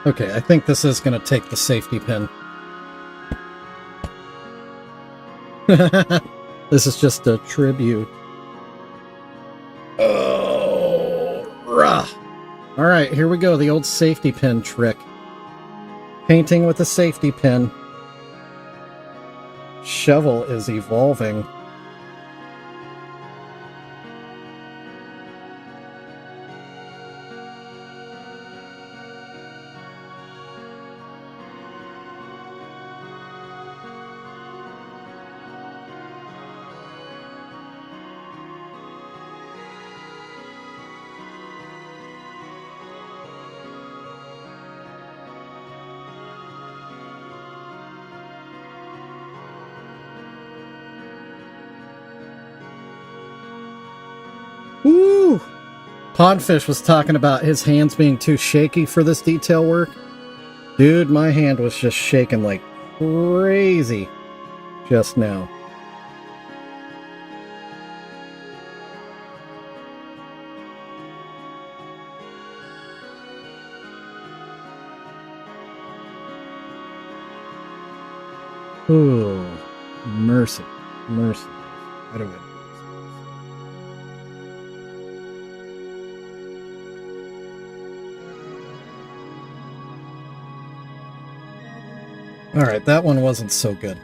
Okay, I think this is going to take the safety pin. This is just a tribute. Oh, rah. All right, here we go. The old safety pin trick. Painting with a safety pin. Shovel is evolving. Woo! Podfish was talking about his hands being too shaky for this detail work. Dude, my hand was just shaking like crazy just now. Ooh, mercy, mercy. How do I? Alright, that one wasn't so good.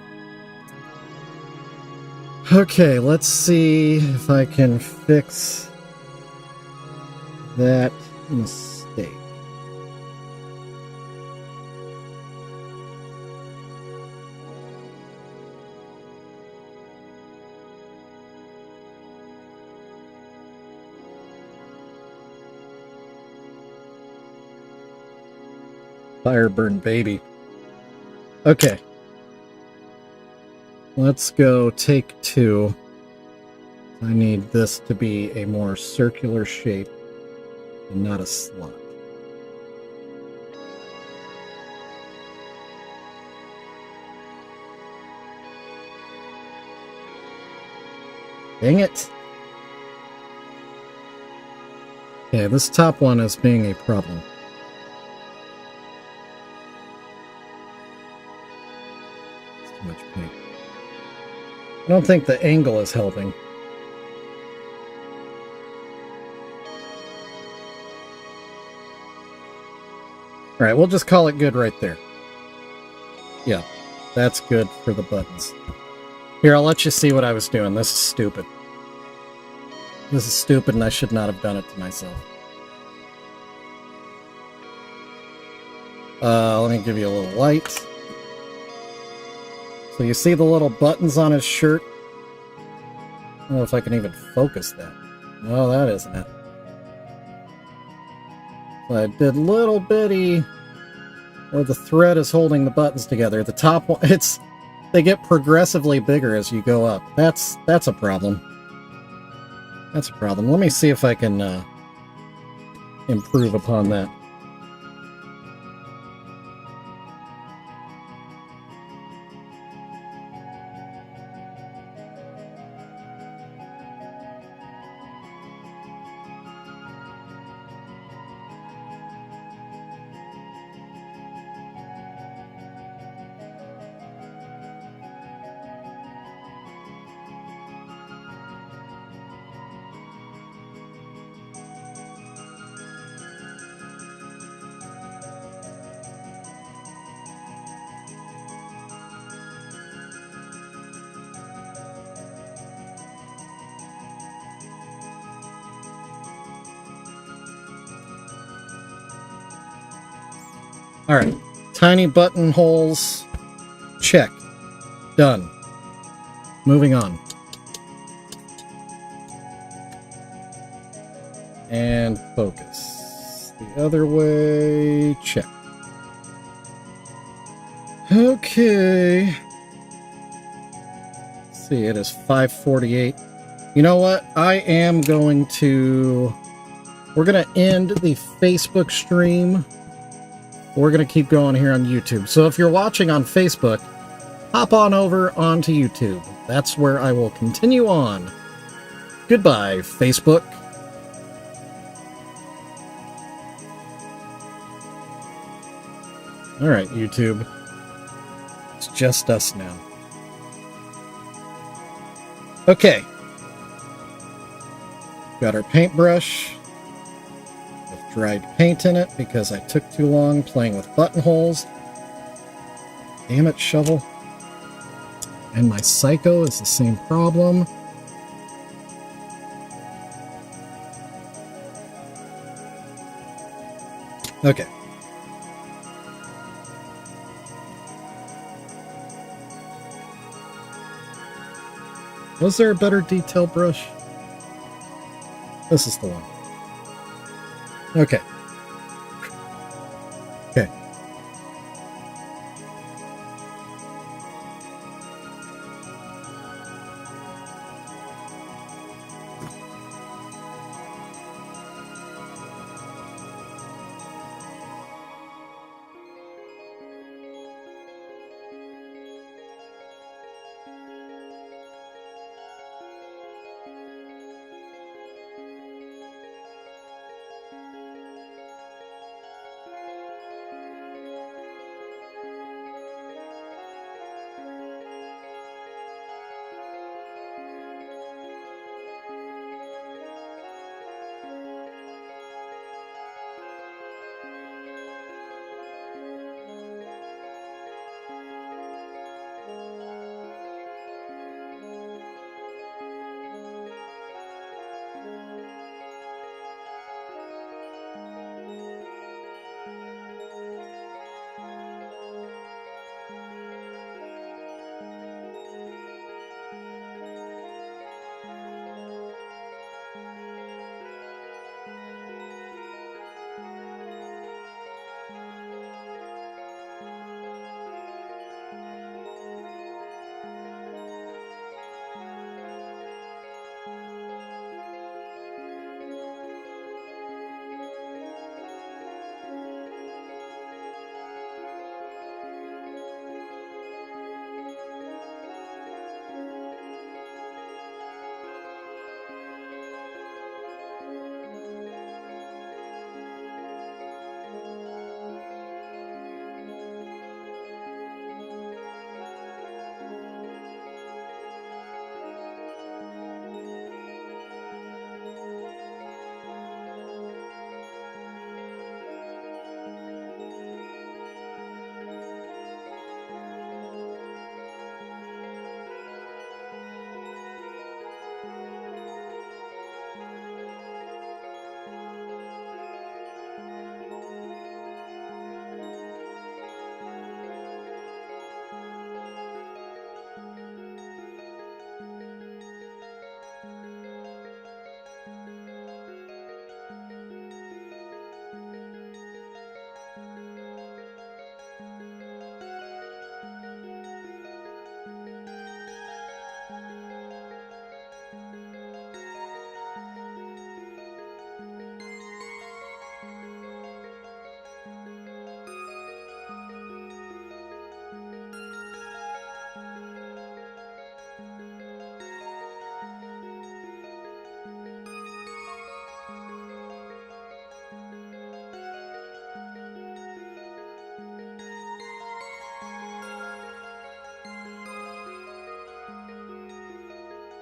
Okay, let's see if I can fix that mistake. Fire burn baby. Okay. Let's go take 2. I need this to be a more circular shape and not a slot. Dang it! Okay, this top one is being a problem. It's too much paint. I don't think the angle is helping. Alright, we'll just call it good right there. Yeah, that's good for the buttons. Here, I'll let you see what I was doing. This is stupid. This is stupid, and I should not have done it to myself. Let me give you a little light. So you see the little buttons on his shirt? I don't know if I can even focus that. No, that isn't it. So I did little bitty where the thread is holding the buttons together. The top one, they get progressively bigger as you go up. That's a problem. That's a problem. Let me see if I can improve upon that. Alright, tiny buttonholes, check. Done. Moving on. And focus. The other way, check. Okay. Let's see, it is 5:48. You know what? I am going to... We're going to end the Facebook stream. We're going to keep going here on YouTube. So if you're watching on Facebook, hop on over onto YouTube. That's where I will continue on. Goodbye, Facebook. Alright, YouTube. It's just us now. Okay. Got our paintbrush. Dried paint in it because I took too long playing with buttonholes. Damn it, shovel. And my Psycho is the same problem. Okay. Was there a better detail brush? This is the one. Okay. Okay.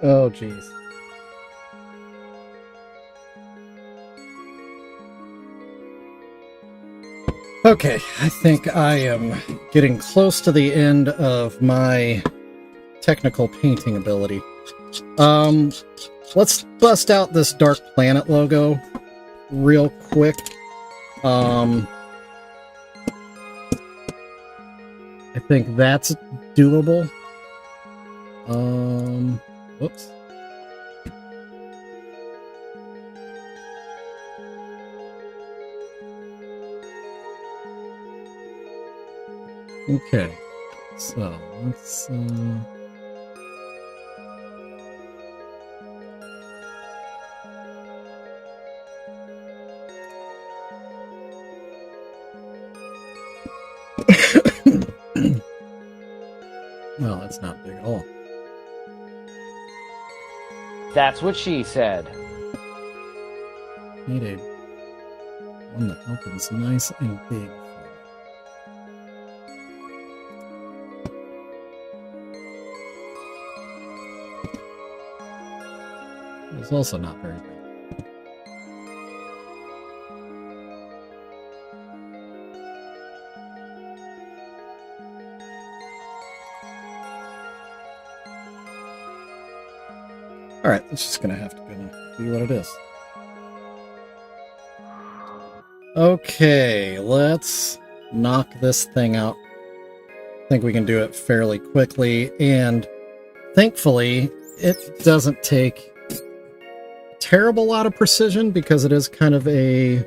Oh, jeez. Okay, I think I am getting close to the end of my technical painting ability. Let's bust out this Dark Planet logo real quick. I think that's doable. Whoops. Okay, so let's, well, that's not big at all. That's what she said. Need a one that opens nice and big. It's also not very big. Alright, it's just gonna have to be what it is. Okay, let's knock this thing out. I think we can do it fairly quickly, and thankfully, it doesn't take a terrible lot of precision because it is kind of a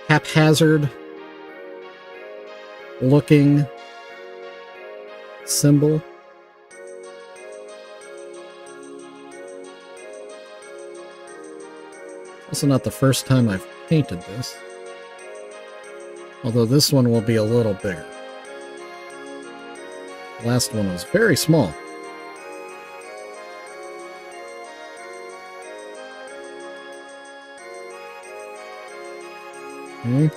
haphazard looking symbol. Also not the first time I've painted this, although this one will be a little bigger. The last one was very small. Okay.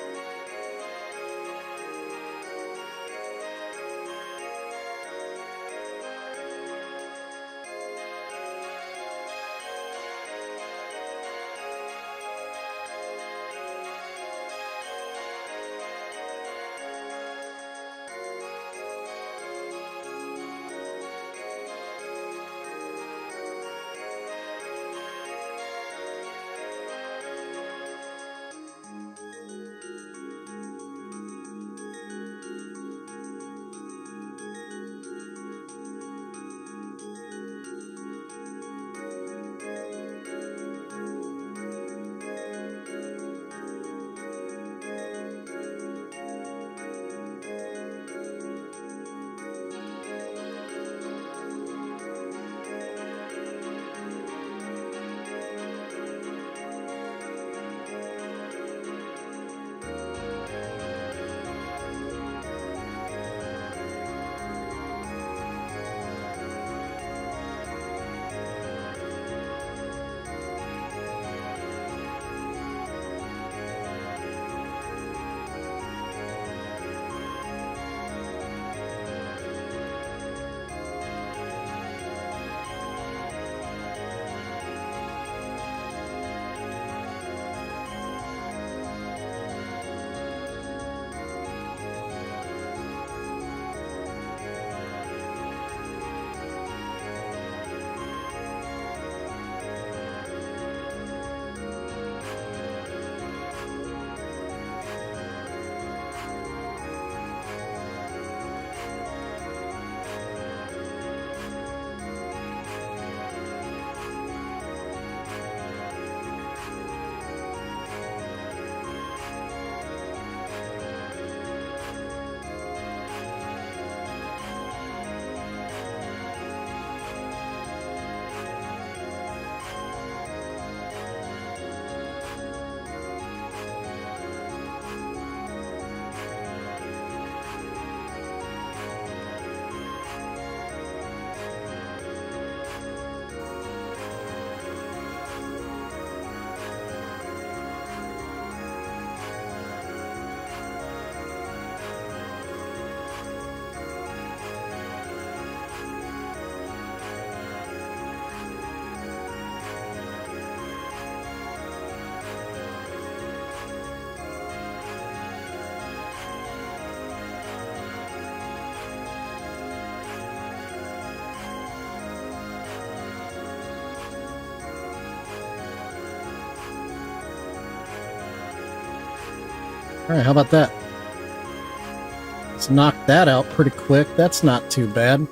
Alright, how about that? Let's knock that out pretty quick. That's not too bad.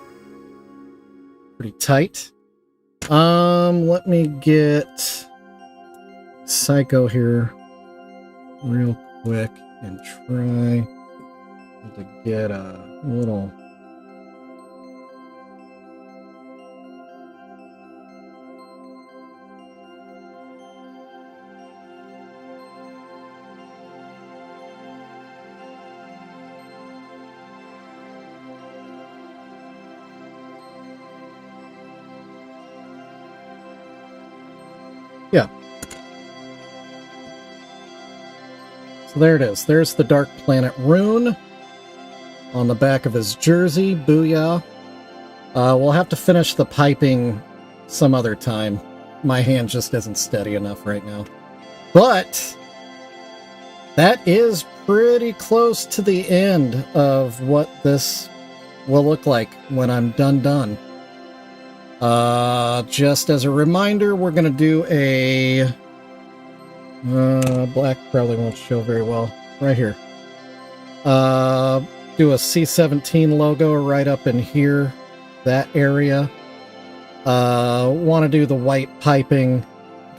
Pretty tight. Let me get Psycho here real quick and try to get a little... Yeah. So there it is. There's the Dark Planet rune on the back of his jersey. Booyah. We'll have to finish the piping some other time. My hand just isn't steady enough right now. But that is pretty close to the end of what this will look like when I'm done. Just as a reminder, we're going to do a... black probably won't show very well. Right here. Do a C-17 logo right up in here. That area. Want to do the white piping.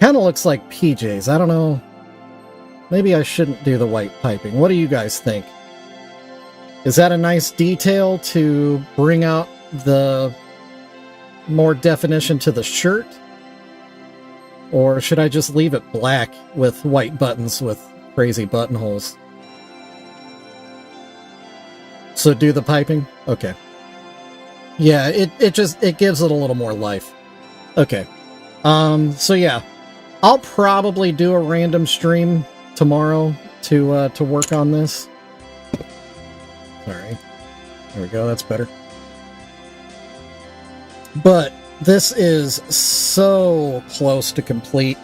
Kind of looks like PJs. I don't know. Maybe I shouldn't do the white piping. What do you guys think? Is that a nice detail to bring out the more definition to the shirt? Or should I just leave it black with white buttons with crazy buttonholes? So do the piping? Okay. Yeah, it gives it a little more life. Okay. So yeah. I'll probably do a random stream tomorrow to work on this. Sorry. There we go, that's better. But this is so close to complete.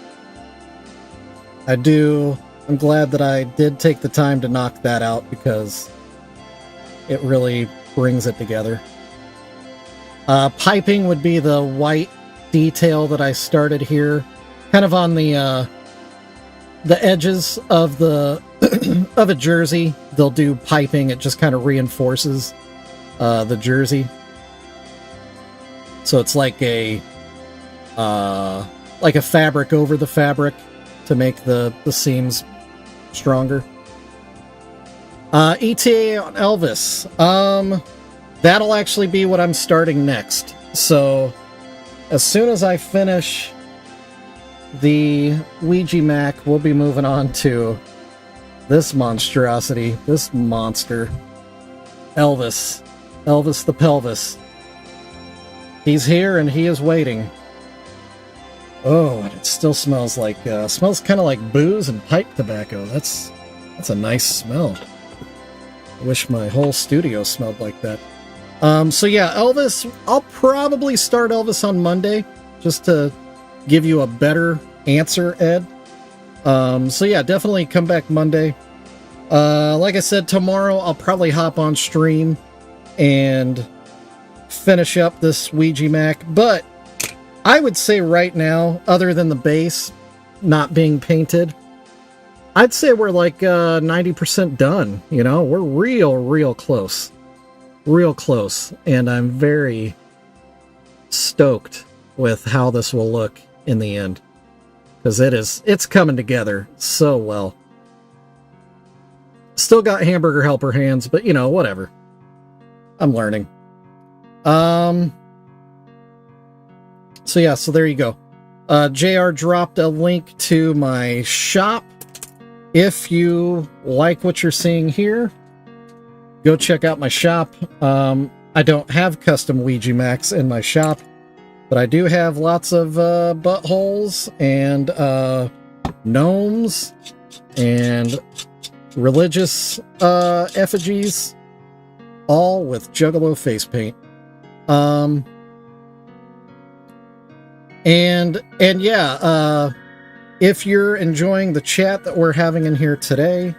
I'm glad that I did take the time to knock that out because it really brings it together. Piping would be the white detail that I started here, kind of on the edges of the of a jersey. They'll do piping. It just kind of reinforces the jersey. So it's like a fabric over the fabric to make the seams stronger. ETA on Elvis. That'll actually be what I'm starting next. So as soon as I finish the Ouija Macc, we'll be moving on to this monstrosity, this monster, Elvis. Elvis the Pelvis. He's here and he is waiting. Oh, and it still smells like, smells kind of like booze and pipe tobacco. That's a nice smell. I wish my whole studio smelled like that. So yeah, Elvis, I'll probably start Elvis on Monday, just to give you a better answer, Ed. So yeah, definitely come back Monday. Like I said, tomorrow I'll probably hop on stream and finish up this Ouija Macc, but I would say right now, other than the base not being painted, I'd say we're like 90% done. You know, we're real close. Real close. And I'm very stoked with how this will look in the end. Because it's coming together so well. Still got hamburger helper hands, but you know, whatever. I'm learning. So yeah, so there you go. JR dropped a link to my shop. If you like what you're seeing here, go check out my shop. I don't have custom Ouija Maccs in my shop, but I do have lots of buttholes and gnomes and religious effigies, all with Juggalo face paint. And yeah, if you're enjoying the chat that we're having in here today,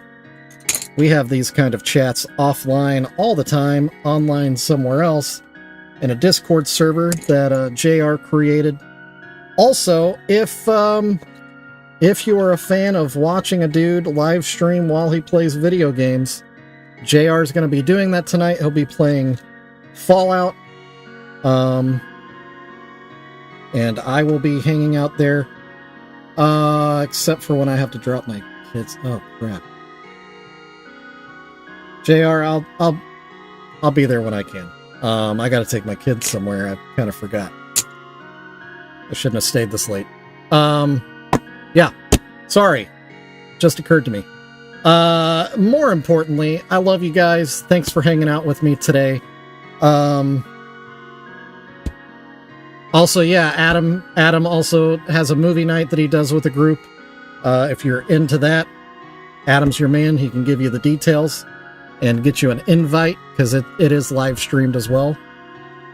we have these kind of chats offline all the time, online somewhere else, in a Discord server that JR created. Also, if if you are a fan of watching a dude live stream while he plays video games, JR is going to be doing that tonight. He'll be playing Fallout. And I will be hanging out there. Except for when I have to drop my kids. Oh, crap. JR, I'll be there when I can. I gotta take my kids somewhere. I kind of forgot. I shouldn't have stayed this late. Yeah. Sorry. Just occurred to me. More importantly, I love you guys. Thanks for hanging out with me today. Also, yeah, Adam also has a movie night that he does with a group. If you're into that, Adam's your man. He can give you the details and get you an invite, because it is live streamed as well,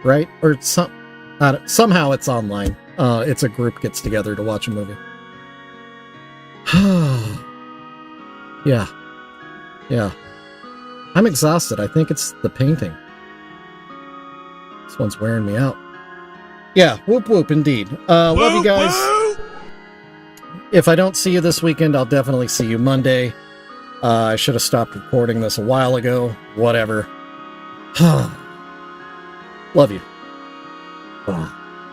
right? Or somehow it's online. It's a group gets together to watch a movie. Yeah. I'm exhausted. I think it's the painting. This one's wearing me out. Yeah, whoop whoop indeed. Love you guys. Woo! If I don't see you this weekend, I'll definitely see you Monday. I should have stopped recording this a while ago. Whatever. Love you.